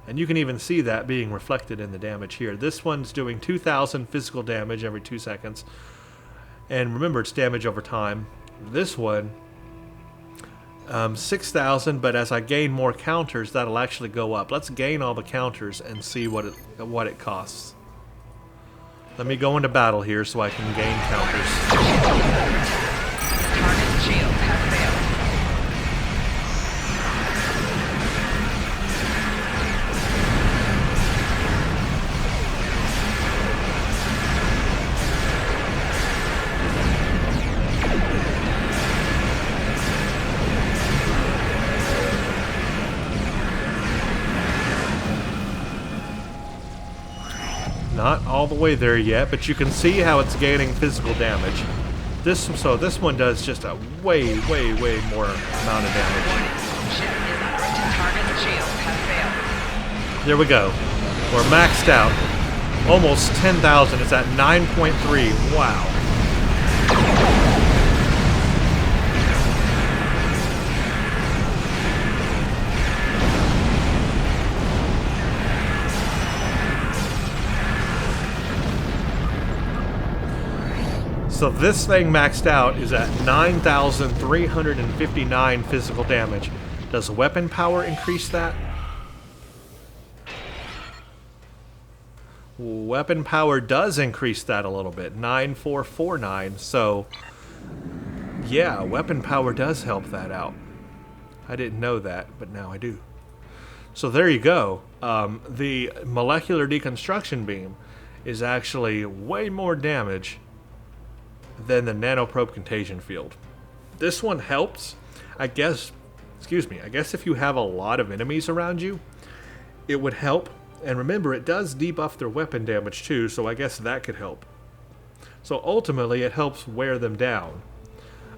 And you can even see that being reflected in the damage here. This one's doing 2,000 physical damage every 2 seconds. And remember, it's damage over time. This one, 6,000, but as I gain more counters, that'll actually go up. Let's gain all the counters and see what it costs. Let me go into battle here so I can gain counters. Target shield has failed. Not all the way there yet, but you can see how it's gaining physical damage. This one does just a way more amount of damage. Ship is under attack. Target shield has failed. There we go. We're maxed out. Almost 10,000. It's at 9.3. Wow. So this thing maxed out is at 9,359 physical damage. Does weapon power increase that? Weapon power does increase that a little bit. 9,449. So, yeah, weapon power does help that out. I didn't know that, but now I do. So there you go. The molecular deconstruction beam is actually way more damage than the nanoprobe contagion field. This one helps, I guess if you have a lot of enemies around you, it would help. And remember, it does debuff their weapon damage too, so I guess that could help. So ultimately, it helps wear them down.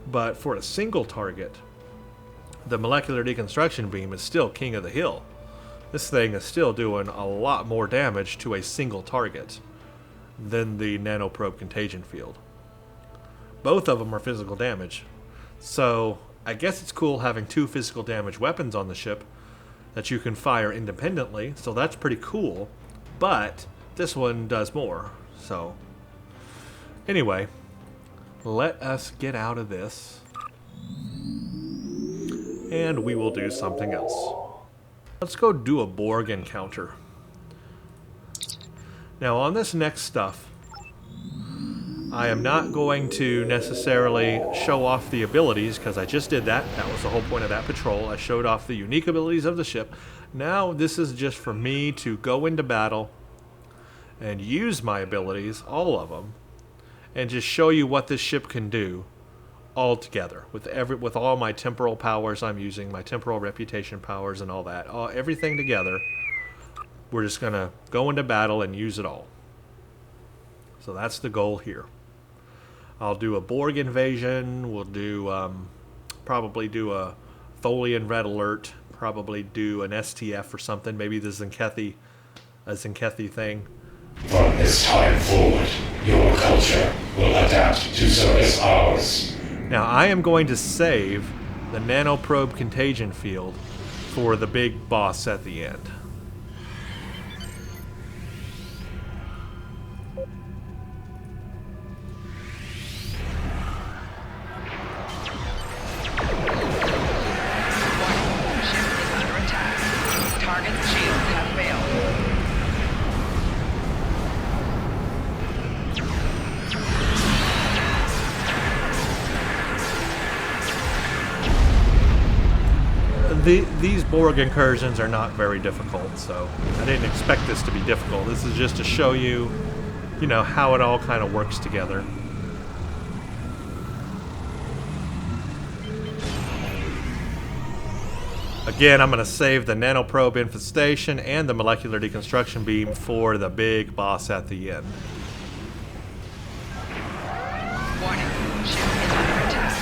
But for a single target, the molecular deconstruction beam is still king of the hill. This thing is still doing a lot more damage to a single target than the nanoprobe contagion field. Both of them are physical damage. So I guess it's cool having two physical damage weapons on the ship that you can fire independently. So that's pretty cool. But this one does more. So anyway, let us get out of this. And we will do something else. Let's go do a Borg encounter. Now on this next stuff, I am not going to necessarily show off the abilities, because I just did that. That was the whole point of that patrol. I showed off the unique abilities of the ship. Now this is just for me to go into battle and use my abilities, all of them, and just show you what this ship can do all together with all my temporal powers I'm using, my temporal reputation powers and all that. Everything together. We're just going to go into battle and use it all. So that's the goal here. I'll do a Borg invasion. We'll do probably do a Tholian red alert. Probably do an STF or something. Maybe the a Zenkethi thing. From this time forward, your culture will adapt to service ours. Now I am going to save the nanoprobe contagion field for the big boss at the end. These Borg incursions are not very difficult, so I didn't expect this to be difficult. This is just to show you, you know, how it all kind of works together. Again, I'm going to save the nanoprobe infestation and the molecular deconstruction beam for the big boss at the end. Warning, ship is under attack.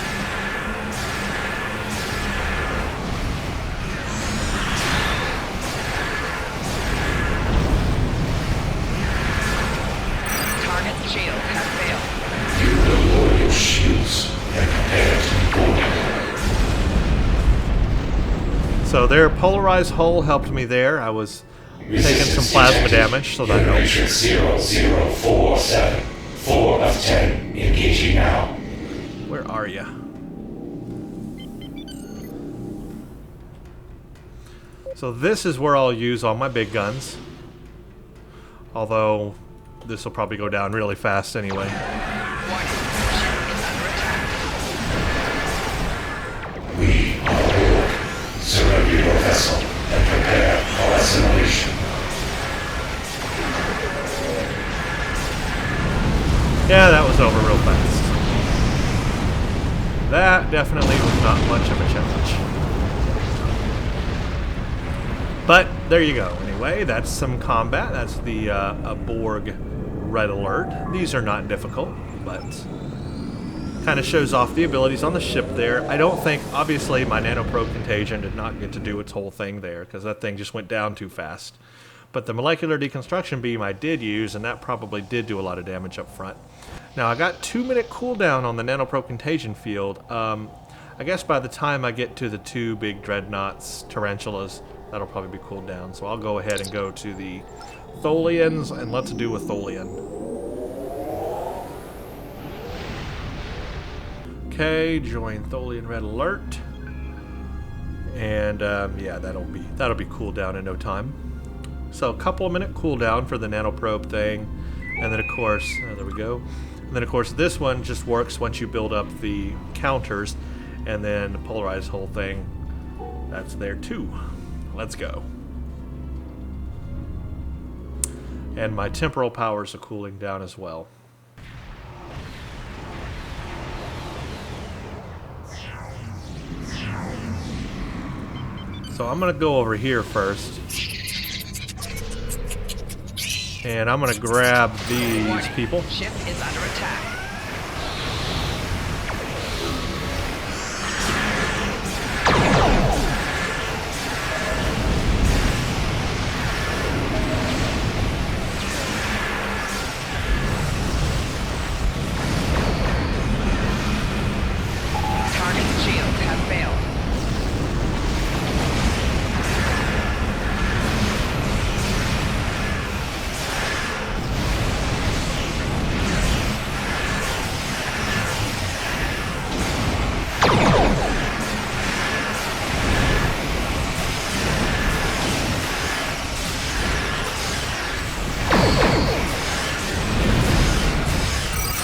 Target's shield has failed. You will lower your shields and prepare to be boarded. So their polarized hull helped me there. I was taking some plasma damage, so that helped. 0047. 4 of 10. Engaging now. Where are you? So this is where I'll use all my big guns. Although this will probably go down really fast anyway. Warning, ship is under attack. We are Borg. Surrender your vessel and prepare for assimilation. Yeah, that was over real fast. That definitely was not much of a challenge. But there you go. Anyway, that's some combat. That's the a Borg red alert. These are not difficult, but kind of shows off the abilities on the ship there. I don't think, obviously, my nanoprobe contagion did not get to do its whole thing there because that thing just went down too fast. But the molecular deconstruction beam I did use, and that probably did do a lot of damage up front. Now, I got 2-minute cooldown on the nanoprobe contagion field. I guess by the time I get to the 2 big dreadnoughts, tarantulas, that'll probably be cooled down. So I'll go ahead and go to the Tholians, and let's do a Tholian. Okay, join Tholian red alert. And yeah, that'll be cooled down in no time. So a couple of minute cooldown for the nanoprobe thing, and then of course, there we go. And then of course this one just works once you build up the counters, and then the polarized whole thing, that's there too. Let's go. And my temporal powers are cooling down as well. So I'm gonna go over here first. And I'm gonna grab these Warning, people. ship is under attack. Target's shields have failed.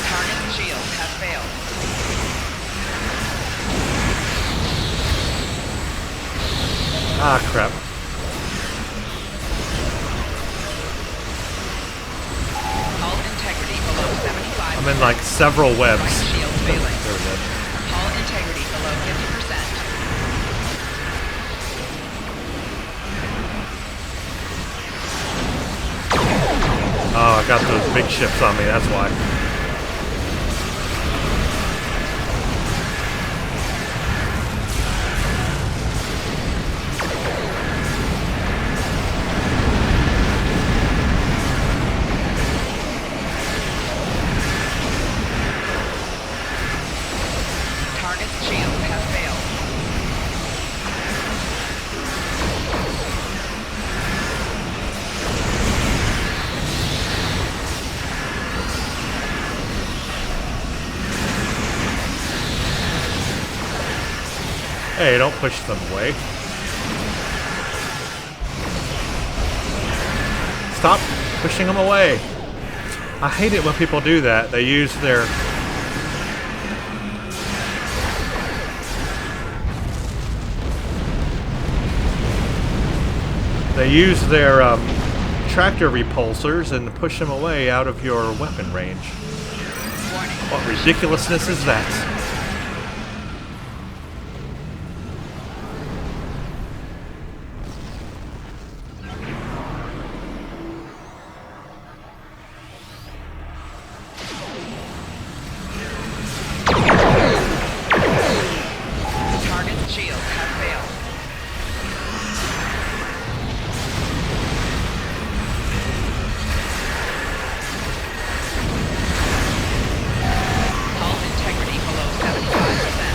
Target's shields have failed. Ah, crap. Hull integrity below 75. I'm in like several webs. Right shield failing. There we go. Hull integrity below 50%. Oh, I got those big ships on me, that's why. Hey, don't push them away. Stop pushing them away. I hate it when people do that. They use their... tractor repulsors and push them away out of your weapon range. What ridiculousness is that? Target's shields have failed. Hull integrity below 75%.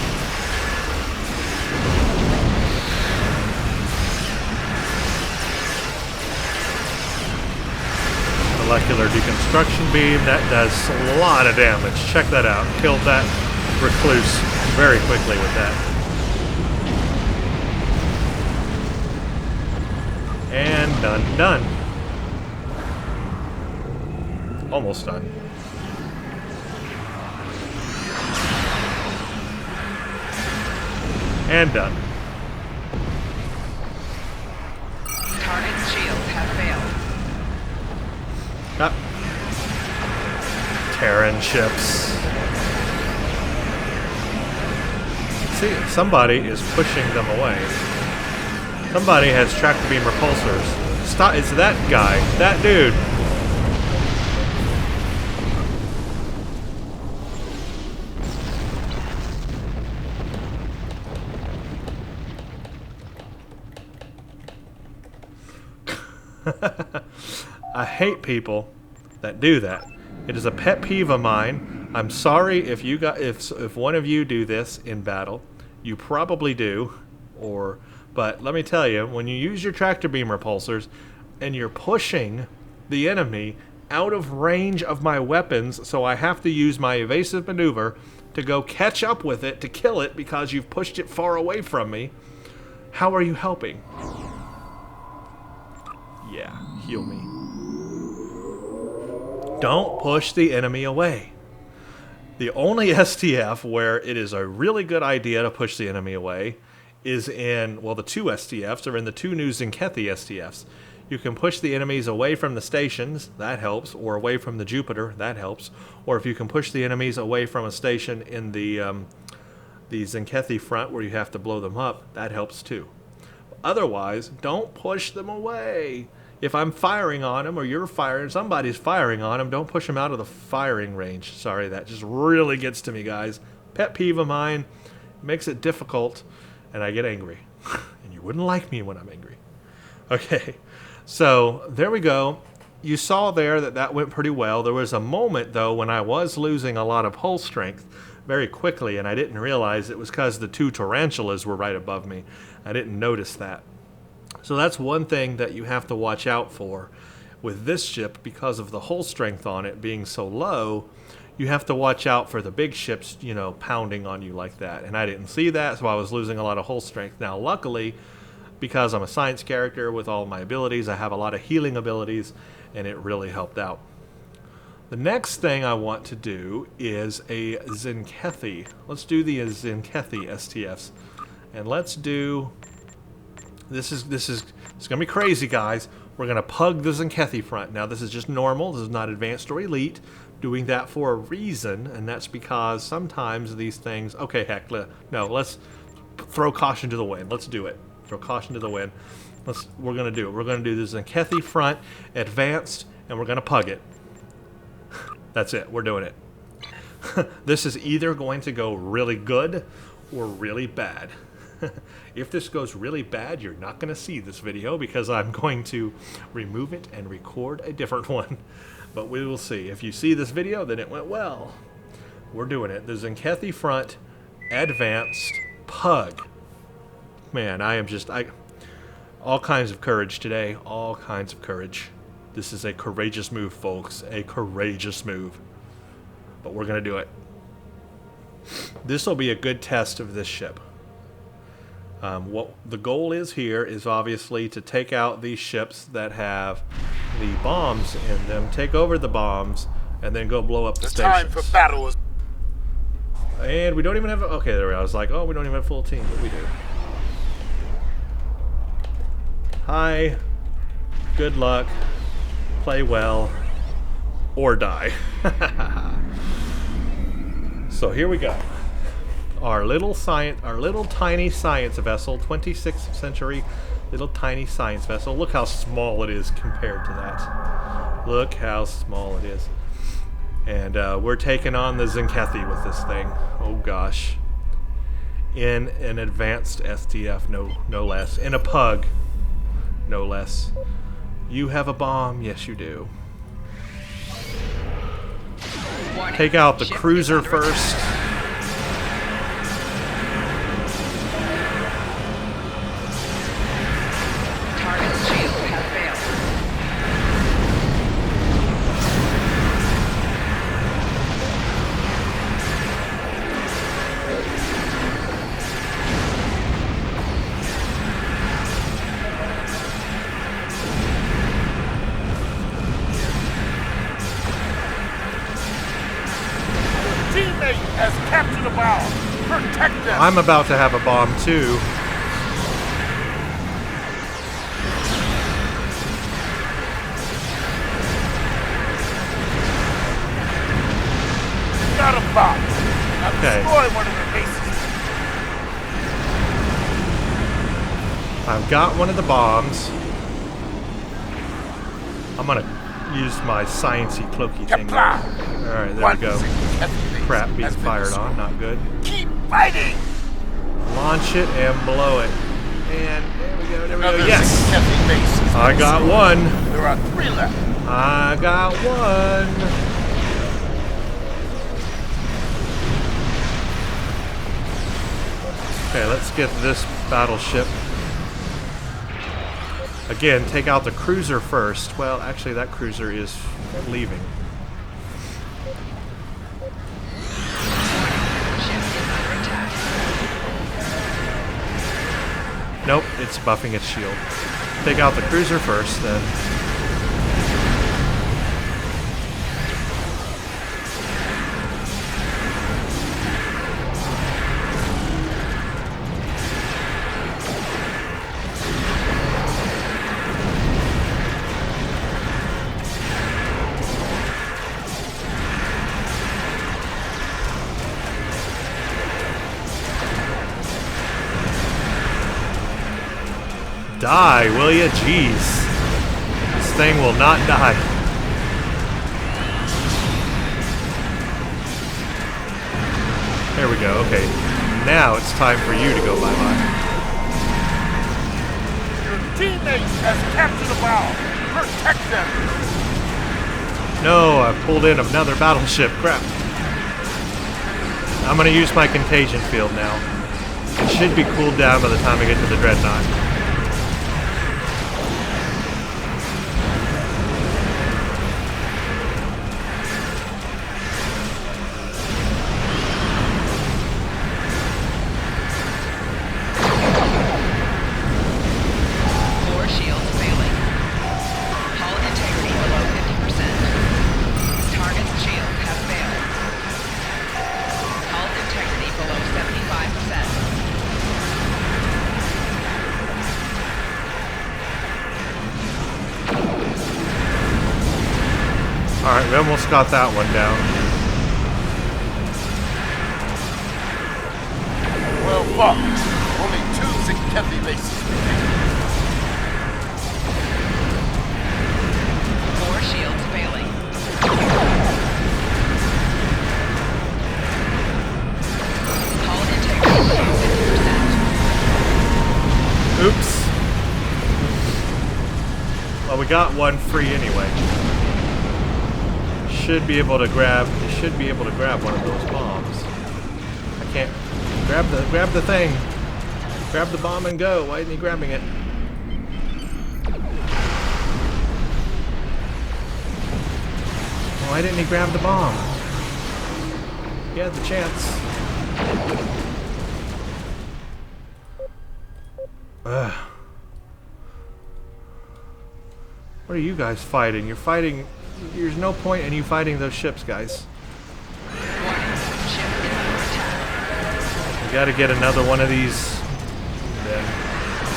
Molecular deconstruction beam, that does a lot of damage. Check that out. Killed that recluse very quickly with that. And done. Almost done. And done. Target's shields have failed. Up. Terran ships. See, somebody is pushing them away. Somebody has tractor beam repulsors. Stop! It's that guy. That dude. I hate people that do that. It is a pet peeve of mine. I'm sorry if you got if one of you do this in battle. You probably do, but let me tell you, when you use your tractor beam repulsors and you're pushing the enemy out of range of my weapons, so I have to use my evasive maneuver to go catch up with it to kill it because you've pushed it far away from me. How are you helping? Yeah, heal me. Don't push the enemy away. The only STF where it is a really good idea to push the enemy away is in, well, the two STFs are in the two new Zenkethi STFs. You can push the enemies away from the stations, that helps, or away from the Jupiter, that helps. Or if you can push the enemies away from a station in the Zenkethi front where you have to blow them up, that helps too. Otherwise, don't push them away. If I'm firing on them or you're firing, somebody's firing on them, don't push them out of the firing range. Sorry, that just really gets to me, guys. Pet peeve of mine. Makes it difficult, and I get angry. And you wouldn't like me when I'm angry. Okay, so there we go. You saw there that went pretty well. There was a moment, though, when I was losing a lot of hull strength very quickly, and I didn't realize it was because the two tarantulas were right above me. I didn't notice that. So that's one thing that you have to watch out for with this ship. Because of the hull strength on it being so low, you have to watch out for the big ships, you know, pounding on you like that. And I didn't see that, so I was losing a lot of hull strength. Now, luckily, because I'm a science character with all my abilities, I have a lot of healing abilities, and it really helped out. The next thing I want to do is a Zenkethi. Let's do the Zenkethi STFs. And let's do... This is gonna be crazy, guys. We're gonna pug the Zenkethi front. Now, this is just normal. This is not advanced or elite. Doing that for a reason, and that's because sometimes these things. Okay, heck, no. Let's throw caution to the wind. Let's do it. Throw caution to the wind. We're gonna do it. We're gonna do the Zenkethi front advanced, and we're gonna pug it. That's it. We're doing it. This is either going to go really good or really bad. If this goes really bad, you're not going to see this video because I'm going to remove it and record a different one. But we will see. If you see this video, then it went well. We're doing it. The Zenkethi front advanced pug. Man, all kinds of courage today. All kinds of courage. This is a courageous move, folks. A courageous move. But we're going to do it. This will be a good test of this ship. What the goal is here is obviously to take out these ships that have the bombs in them, take over the bombs, and then go blow up the stations. Time for battle is... And we don't even have... Okay, there we go. I was like, oh, we don't even have a full team, but we do. Hi. Good luck. Play well. Or die. So here we go. Our little tiny science vessel, 26th century little tiny science vessel. Look how small it is compared to that. Look how small it is. And we're taking on the Zenkethi with this thing. Oh gosh. In an advanced STF, no less. In a pug, no less. You have a bomb? Yes, you do. Warning. Take out the Ship cruiser is under first. attack. Target's shield has failed. Teammate has captured a bomb. Protect them. I'm about to have a bomb too. Got a bomb. Now Okay. destroy one of their bases. I've got one of the bombs. I'm gonna use my sciencey cloaky thing. Kapla! Alright, there One we go. Zenkethi base Crap being has been fired destroyed. on, not good. Keep fighting. Launch it and blow it. And there we go, there we Another go. Yes! Zenkethi base has I been got destroyed. one. There are 3 left. I got one. Okay, let's get this battleship. Again, take out the cruiser first. Well, actually, that cruiser is leaving. Ship is under attack. Nope, it's buffing its shield. Take out the cruiser first, then. Die, will ya? Jeez. This thing will not die. There we go, okay. Now it's time for you to go bye-bye. Your teammate has captured a bomb. Protect them. No, I pulled in another battleship. Crap. I'm gonna use my contagion field now. It should be cooled down by the time I get to the dreadnought. Core shields failing. Hull integrity below 50%. Target's shield has failed. Hull integrity below 75%. Alright, we almost got that one down. Well fought. Only 2 Zenkethi bases remain. Core shields failing. Hull integrity below 50%. Oops. Well, we got one free anyway. Should be able to grab one of those bombs. I can't grab the thing. Grab the bomb and go. Why isn't he grabbing it? Why didn't he grab the bomb? He had the chance. Ugh. What are you guys fighting? You're fighting... There's no point in you fighting those ships, guys. Warning. Ship is under attack. We gotta get another one of these. Then.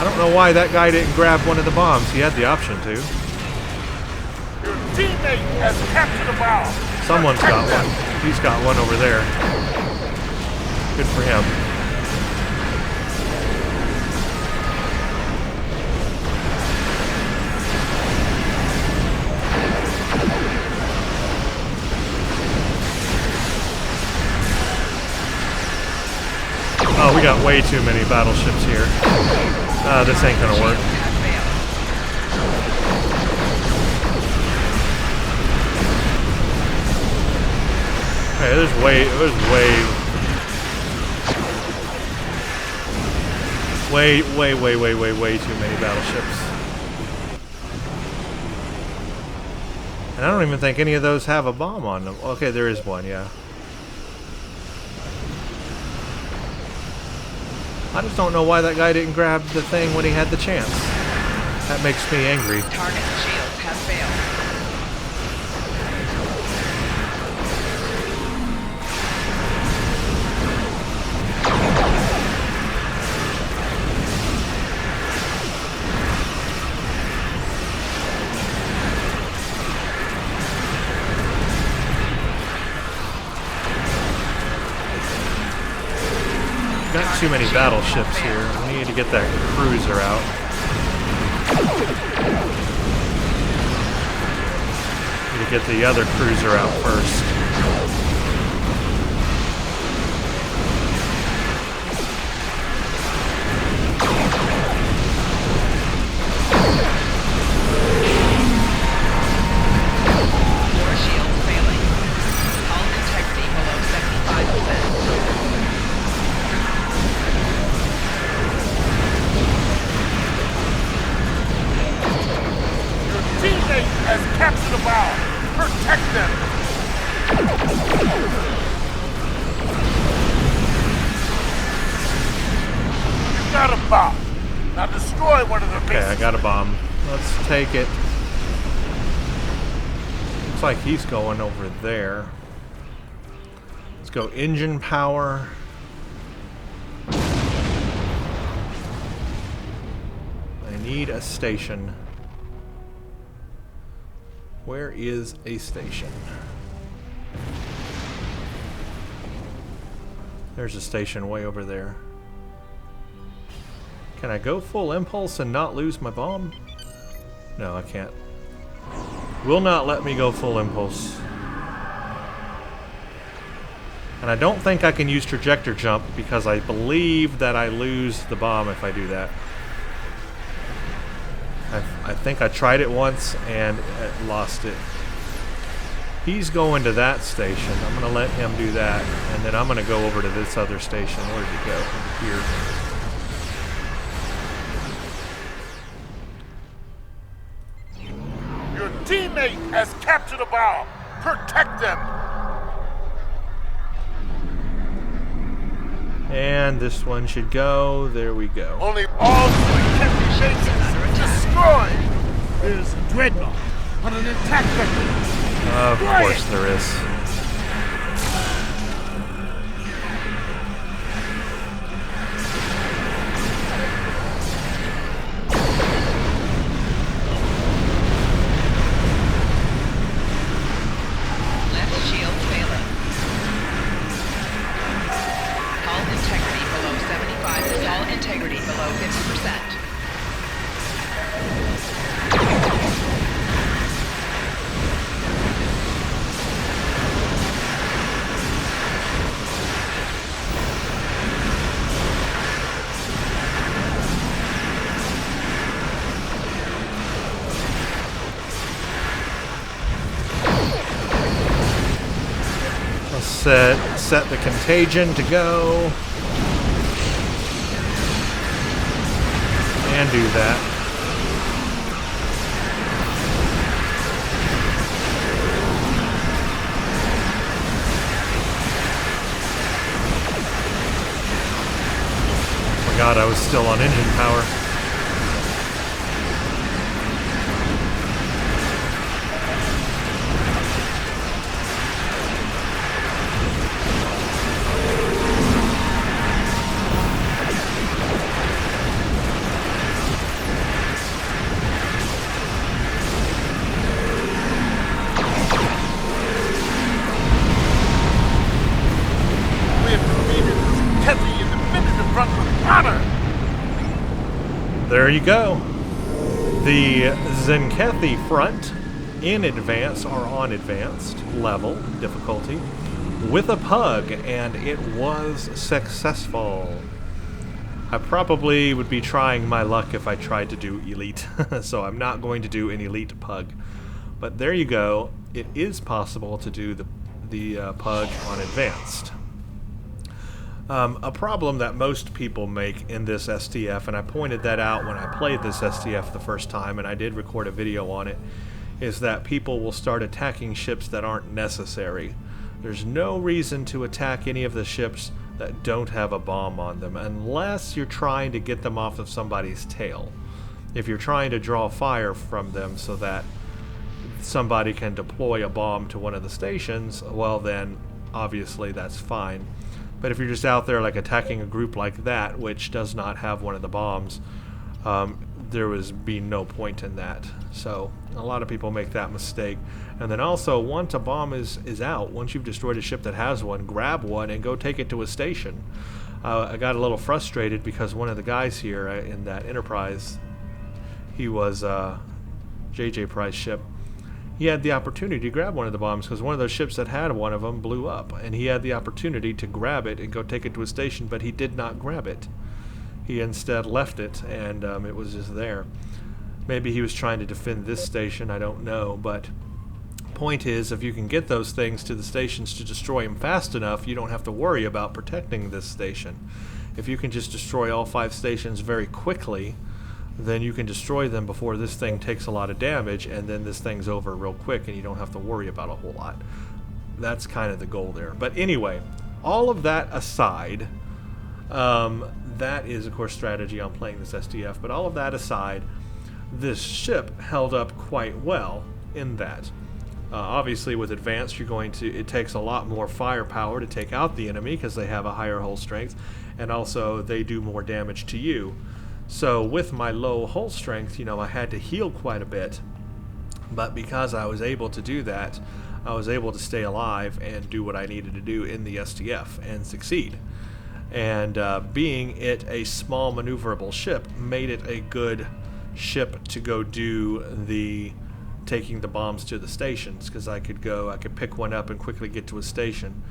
I don't know why that guy didn't grab one of the bombs. He had the option to. Your teammate has captured a bomb. Someone's got one. He's got one over there. Good for him. Oh, we got way too many battleships here. This ain't gonna work. Have failed. Hey, there's way too many battleships. And I don't even think any of those have a bomb on them. Okay, there is one, yeah. I just don't know why that guy didn't grab the thing when he had the chance. That makes me angry. Target shields have failed. Got too many battleships here. We need to get that cruiser out. Need to get the other cruiser out first. Door shields failing. Hull integrity below 75%. Teammate has captured a bomb. Protect them. You've got a bomb. Now destroy one of the Okay, I bases. got a bomb. Let's take it. Looks like he's going over there. Let's go engine power. I need a station. Where is a station? There's a station way over there. Can I go full impulse and not lose my bomb? No, I can't. Will not let me go full impulse. And I don't think I can use trajector jump because I believe that I lose the bomb if I do that. I think I tried it once and lost it. He's going to that station. I'm going to let him do that. And then I'm going to go over to this other station. Where did he go? Over here. Your teammate has captured a bomb. Protect them. And this one should go. There we go. Only all three can be bases destroyed. There's a dreadnought on an attack vector. Of course there is. Left shield failing. Hull integrity below 75. Hull integrity below 50%. Set the contagion to go. And do that. Oh my god, I was still on engine power. there you go. The Zenkethi front in advanced or on advanced level difficulty with a pug, and it was successful. I probably would be trying my luck if I tried to do elite, so I'm not going to do an elite pug. But there you go. It is possible to do the pug on advanced. A problem that most people make in this STF, and I pointed that out when I played this STF the first time, and I did record a video on it, is that people will start attacking ships that aren't necessary. There's no reason to attack any of the ships that don't have a bomb on them, unless you're trying to get them off of somebody's tail. If you're trying to draw fire from them so that somebody can deploy a bomb to one of the stations, well then, obviously that's fine. But if you're just out there like attacking a group like that, which does not have one of the bombs, there would be no point in that. So a lot of people make that mistake. And then also, once a bomb is out, once you've destroyed a ship that has one, grab one and go take it to a station. I got a little frustrated because one of the guys here in that Enterprise, he was JJ Price ship. He had the opportunity to grab one of the bombs because one of those ships that had one of them blew up, and he had the opportunity to grab it and go take it to a station, but he did not grab it. He instead left it, and it was just there. Maybe he was trying to defend this station, I don't know, but point is, if you can get those things to the stations to destroy them fast enough, you don't have to worry about protecting this station. If you can just destroy all 5 stations very quickly, then you can destroy them before this thing takes a lot of damage, and then this thing's over real quick and you don't have to worry about a whole lot. That's kind of the goal there. But anyway, all of that aside, that is of course strategy on playing this SDF, but all of that aside, this ship held up quite well in that. Obviously with advanced, it takes a lot more firepower to take out the enemy because they have a higher hull strength, and also they do more damage to you. So with my low hull strength, I had to heal quite a bit, but because I was able to do that, I was able to stay alive and do what I needed to do in the SDF and succeed. And being it a small maneuverable ship made it a good ship to go do the taking the bombs to the stations, because I could pick one up and quickly get to a station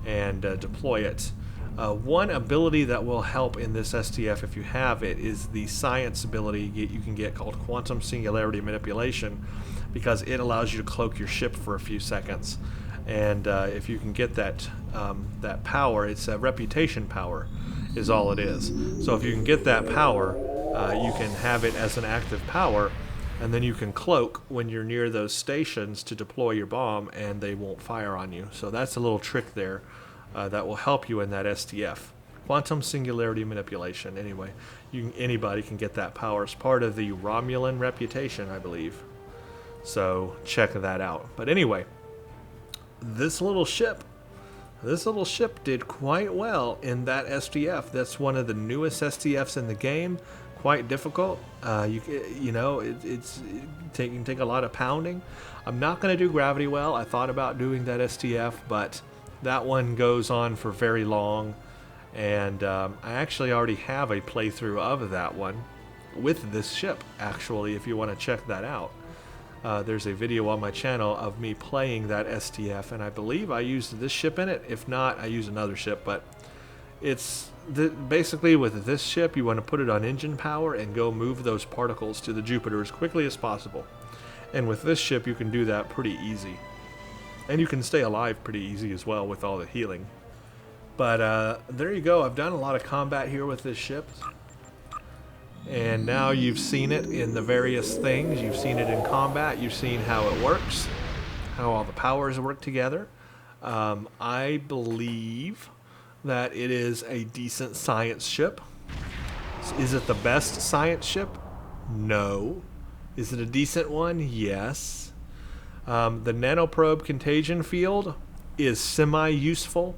and deploy it. One ability that will help in this STF if you have it is the science ability you can get called Quantum Singularity Manipulation, because it allows you to cloak your ship for a few seconds. And if you can get that power, it's a reputation power is all it is. So if you can get that power, you can have it as an active power, and then you can cloak when you're near those stations to deploy your bomb and they won't fire on you. So that's a little trick there. That will help you in that STF. Quantum Singularity Manipulation. Anyway, anybody can get that power. It's part of the Romulan reputation, I believe. So check that out. But anyway, this little ship did quite well in that STF. That's one of the newest STFs in the game. Quite difficult. It can take a lot of pounding. I'm not going to do gravity well. I thought about doing that STF, but that one goes on for very long, and I actually already have a playthrough of that one with this ship, actually, if you want to check that out. There's a video on my channel of me playing that STF, and I believe I used this ship in it. If not, I use another ship, but it's basically with this ship, you want to put it on engine power and go move those particles to the Jupiter as quickly as possible. And with this ship, you can do that pretty easy. And you can stay alive pretty easy as well with all the healing. But there you go. I've done a lot of combat here with this ship. And now you've seen it in the various things. You've seen it in combat. You've seen how it works, how all the powers work together. I believe that it is a decent science ship. Is it the best science ship? No. Is it a decent one? Yes. The nanoprobe contagion field is semi-useful.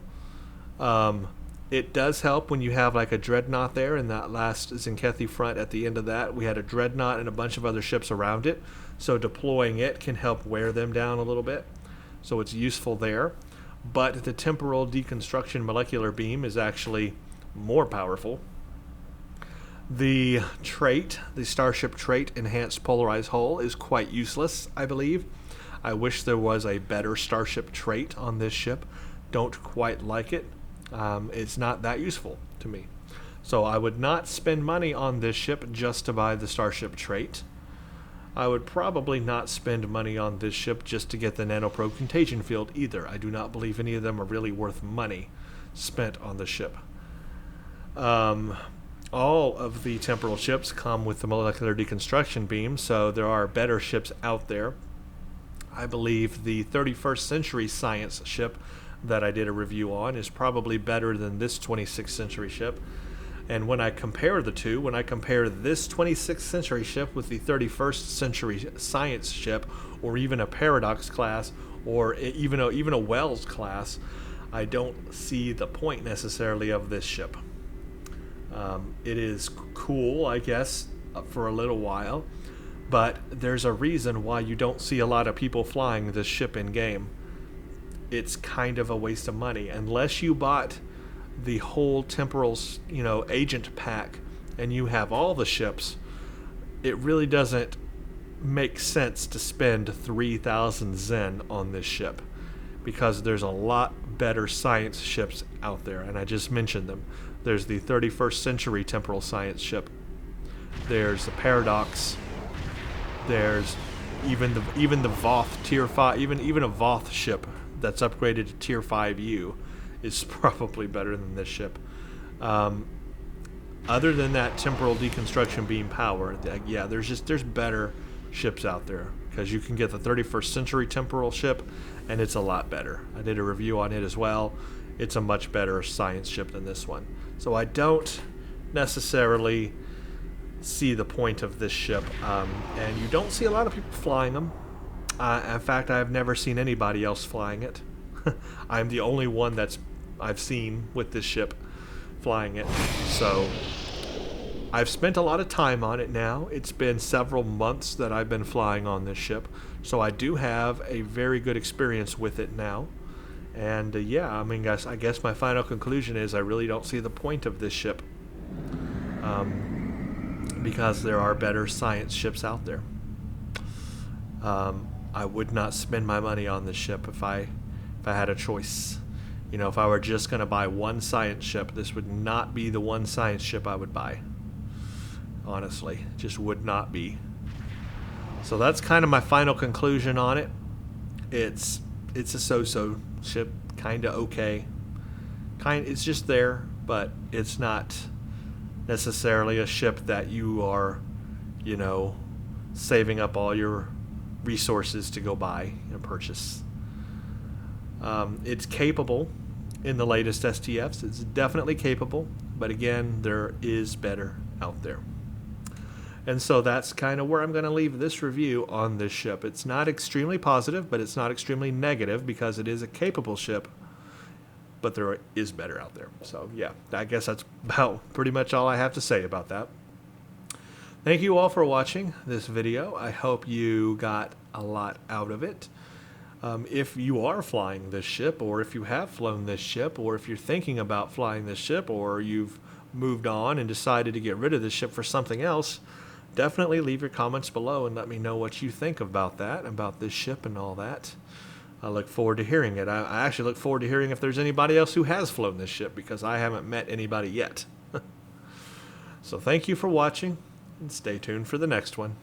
It does help when you have like a dreadnought there. In that last Zenkethi front, at the end of that, we had a dreadnought and a bunch of other ships around it. So deploying it can help wear them down a little bit. So it's useful there. But the temporal deconstruction molecular beam is actually more powerful. The trait, the Starship trait Enhanced Polarized Hull, is quite useless, I believe. I wish there was a better Starship trait on this ship. Don't quite like it. It's not that useful to me. So I would not spend money on this ship just to buy the Starship trait. I would probably not spend money on this ship just to get the Nanoprobe Contagion Field either. I do not believe any of them are really worth money spent on the ship. All of the temporal ships come with the molecular deconstruction beam, so there are better ships out there. I believe the 31st Century Science ship that I did a review on is probably better than this 26th Century ship. And when I compare the two, when I compare this 26th Century ship with the 31st Century Science ship, or even a Paradox class, or even a Wells class, I don't see the point necessarily of this ship. It is cool, I guess, for a little while, but there's a reason why you don't see a lot of people flying this ship in game. It's kind of a waste of money unless you bought the whole Temporal's, agent pack and you have all the ships. It really doesn't make sense to spend 3,000 Zen on this ship because there's a lot better science ships out there, and I just mentioned them. There's the 31st Century Temporal Science ship. There's the Paradox. There's even the Voth Tier 5, even a Voth ship that's upgraded to Tier 5U is probably better than this ship. Other than that temporal deconstruction beam power, yeah, there's better ships out there because you can get the 31st Century Temporal ship, and it's a lot better. I did a review on it as well. It's a much better science ship than this one. So I don't necessarily see the point of this ship, and you don't see a lot of people flying them. In fact, I've never seen anybody else flying it. I'm the only one I've seen with this ship flying it. So I've spent a lot of time on it now. It's been several months that I've been flying on this ship, so I do have a very good experience with it now. And yeah, I mean, guys, I guess my final conclusion is I really don't see the point of this ship, because there are better science ships out there. I would not spend my money on this ship if I had a choice. If I were just going to buy one science ship, this would not be the one science ship I would buy. Honestly, it just would not be. So that's kind of my final conclusion on it. It's a so-so ship, kind of okay. It's just there, but it's not necessarily a ship that you are, saving up all your resources to go buy and purchase. It's capable in the latest STFs. It's definitely capable, but again, there is better out there. And so that's kind of where I'm going to leave this review on this ship. It's not extremely positive, but it's not extremely negative because it is a capable ship, but there is better out there. So yeah, I guess that's about pretty much all I have to say about that. Thank you all for watching this video. I hope you got a lot out of it. If you are flying this ship, or if you have flown this ship, or if you're thinking about flying this ship, or you've moved on and decided to get rid of this ship for something else, definitely leave your comments below and let me know what you think about that, about this ship and all that. I look forward to hearing it. I actually look forward to hearing if there's anybody else who has flown this ship, because I haven't met anybody yet. So thank you for watching, and stay tuned for the next one.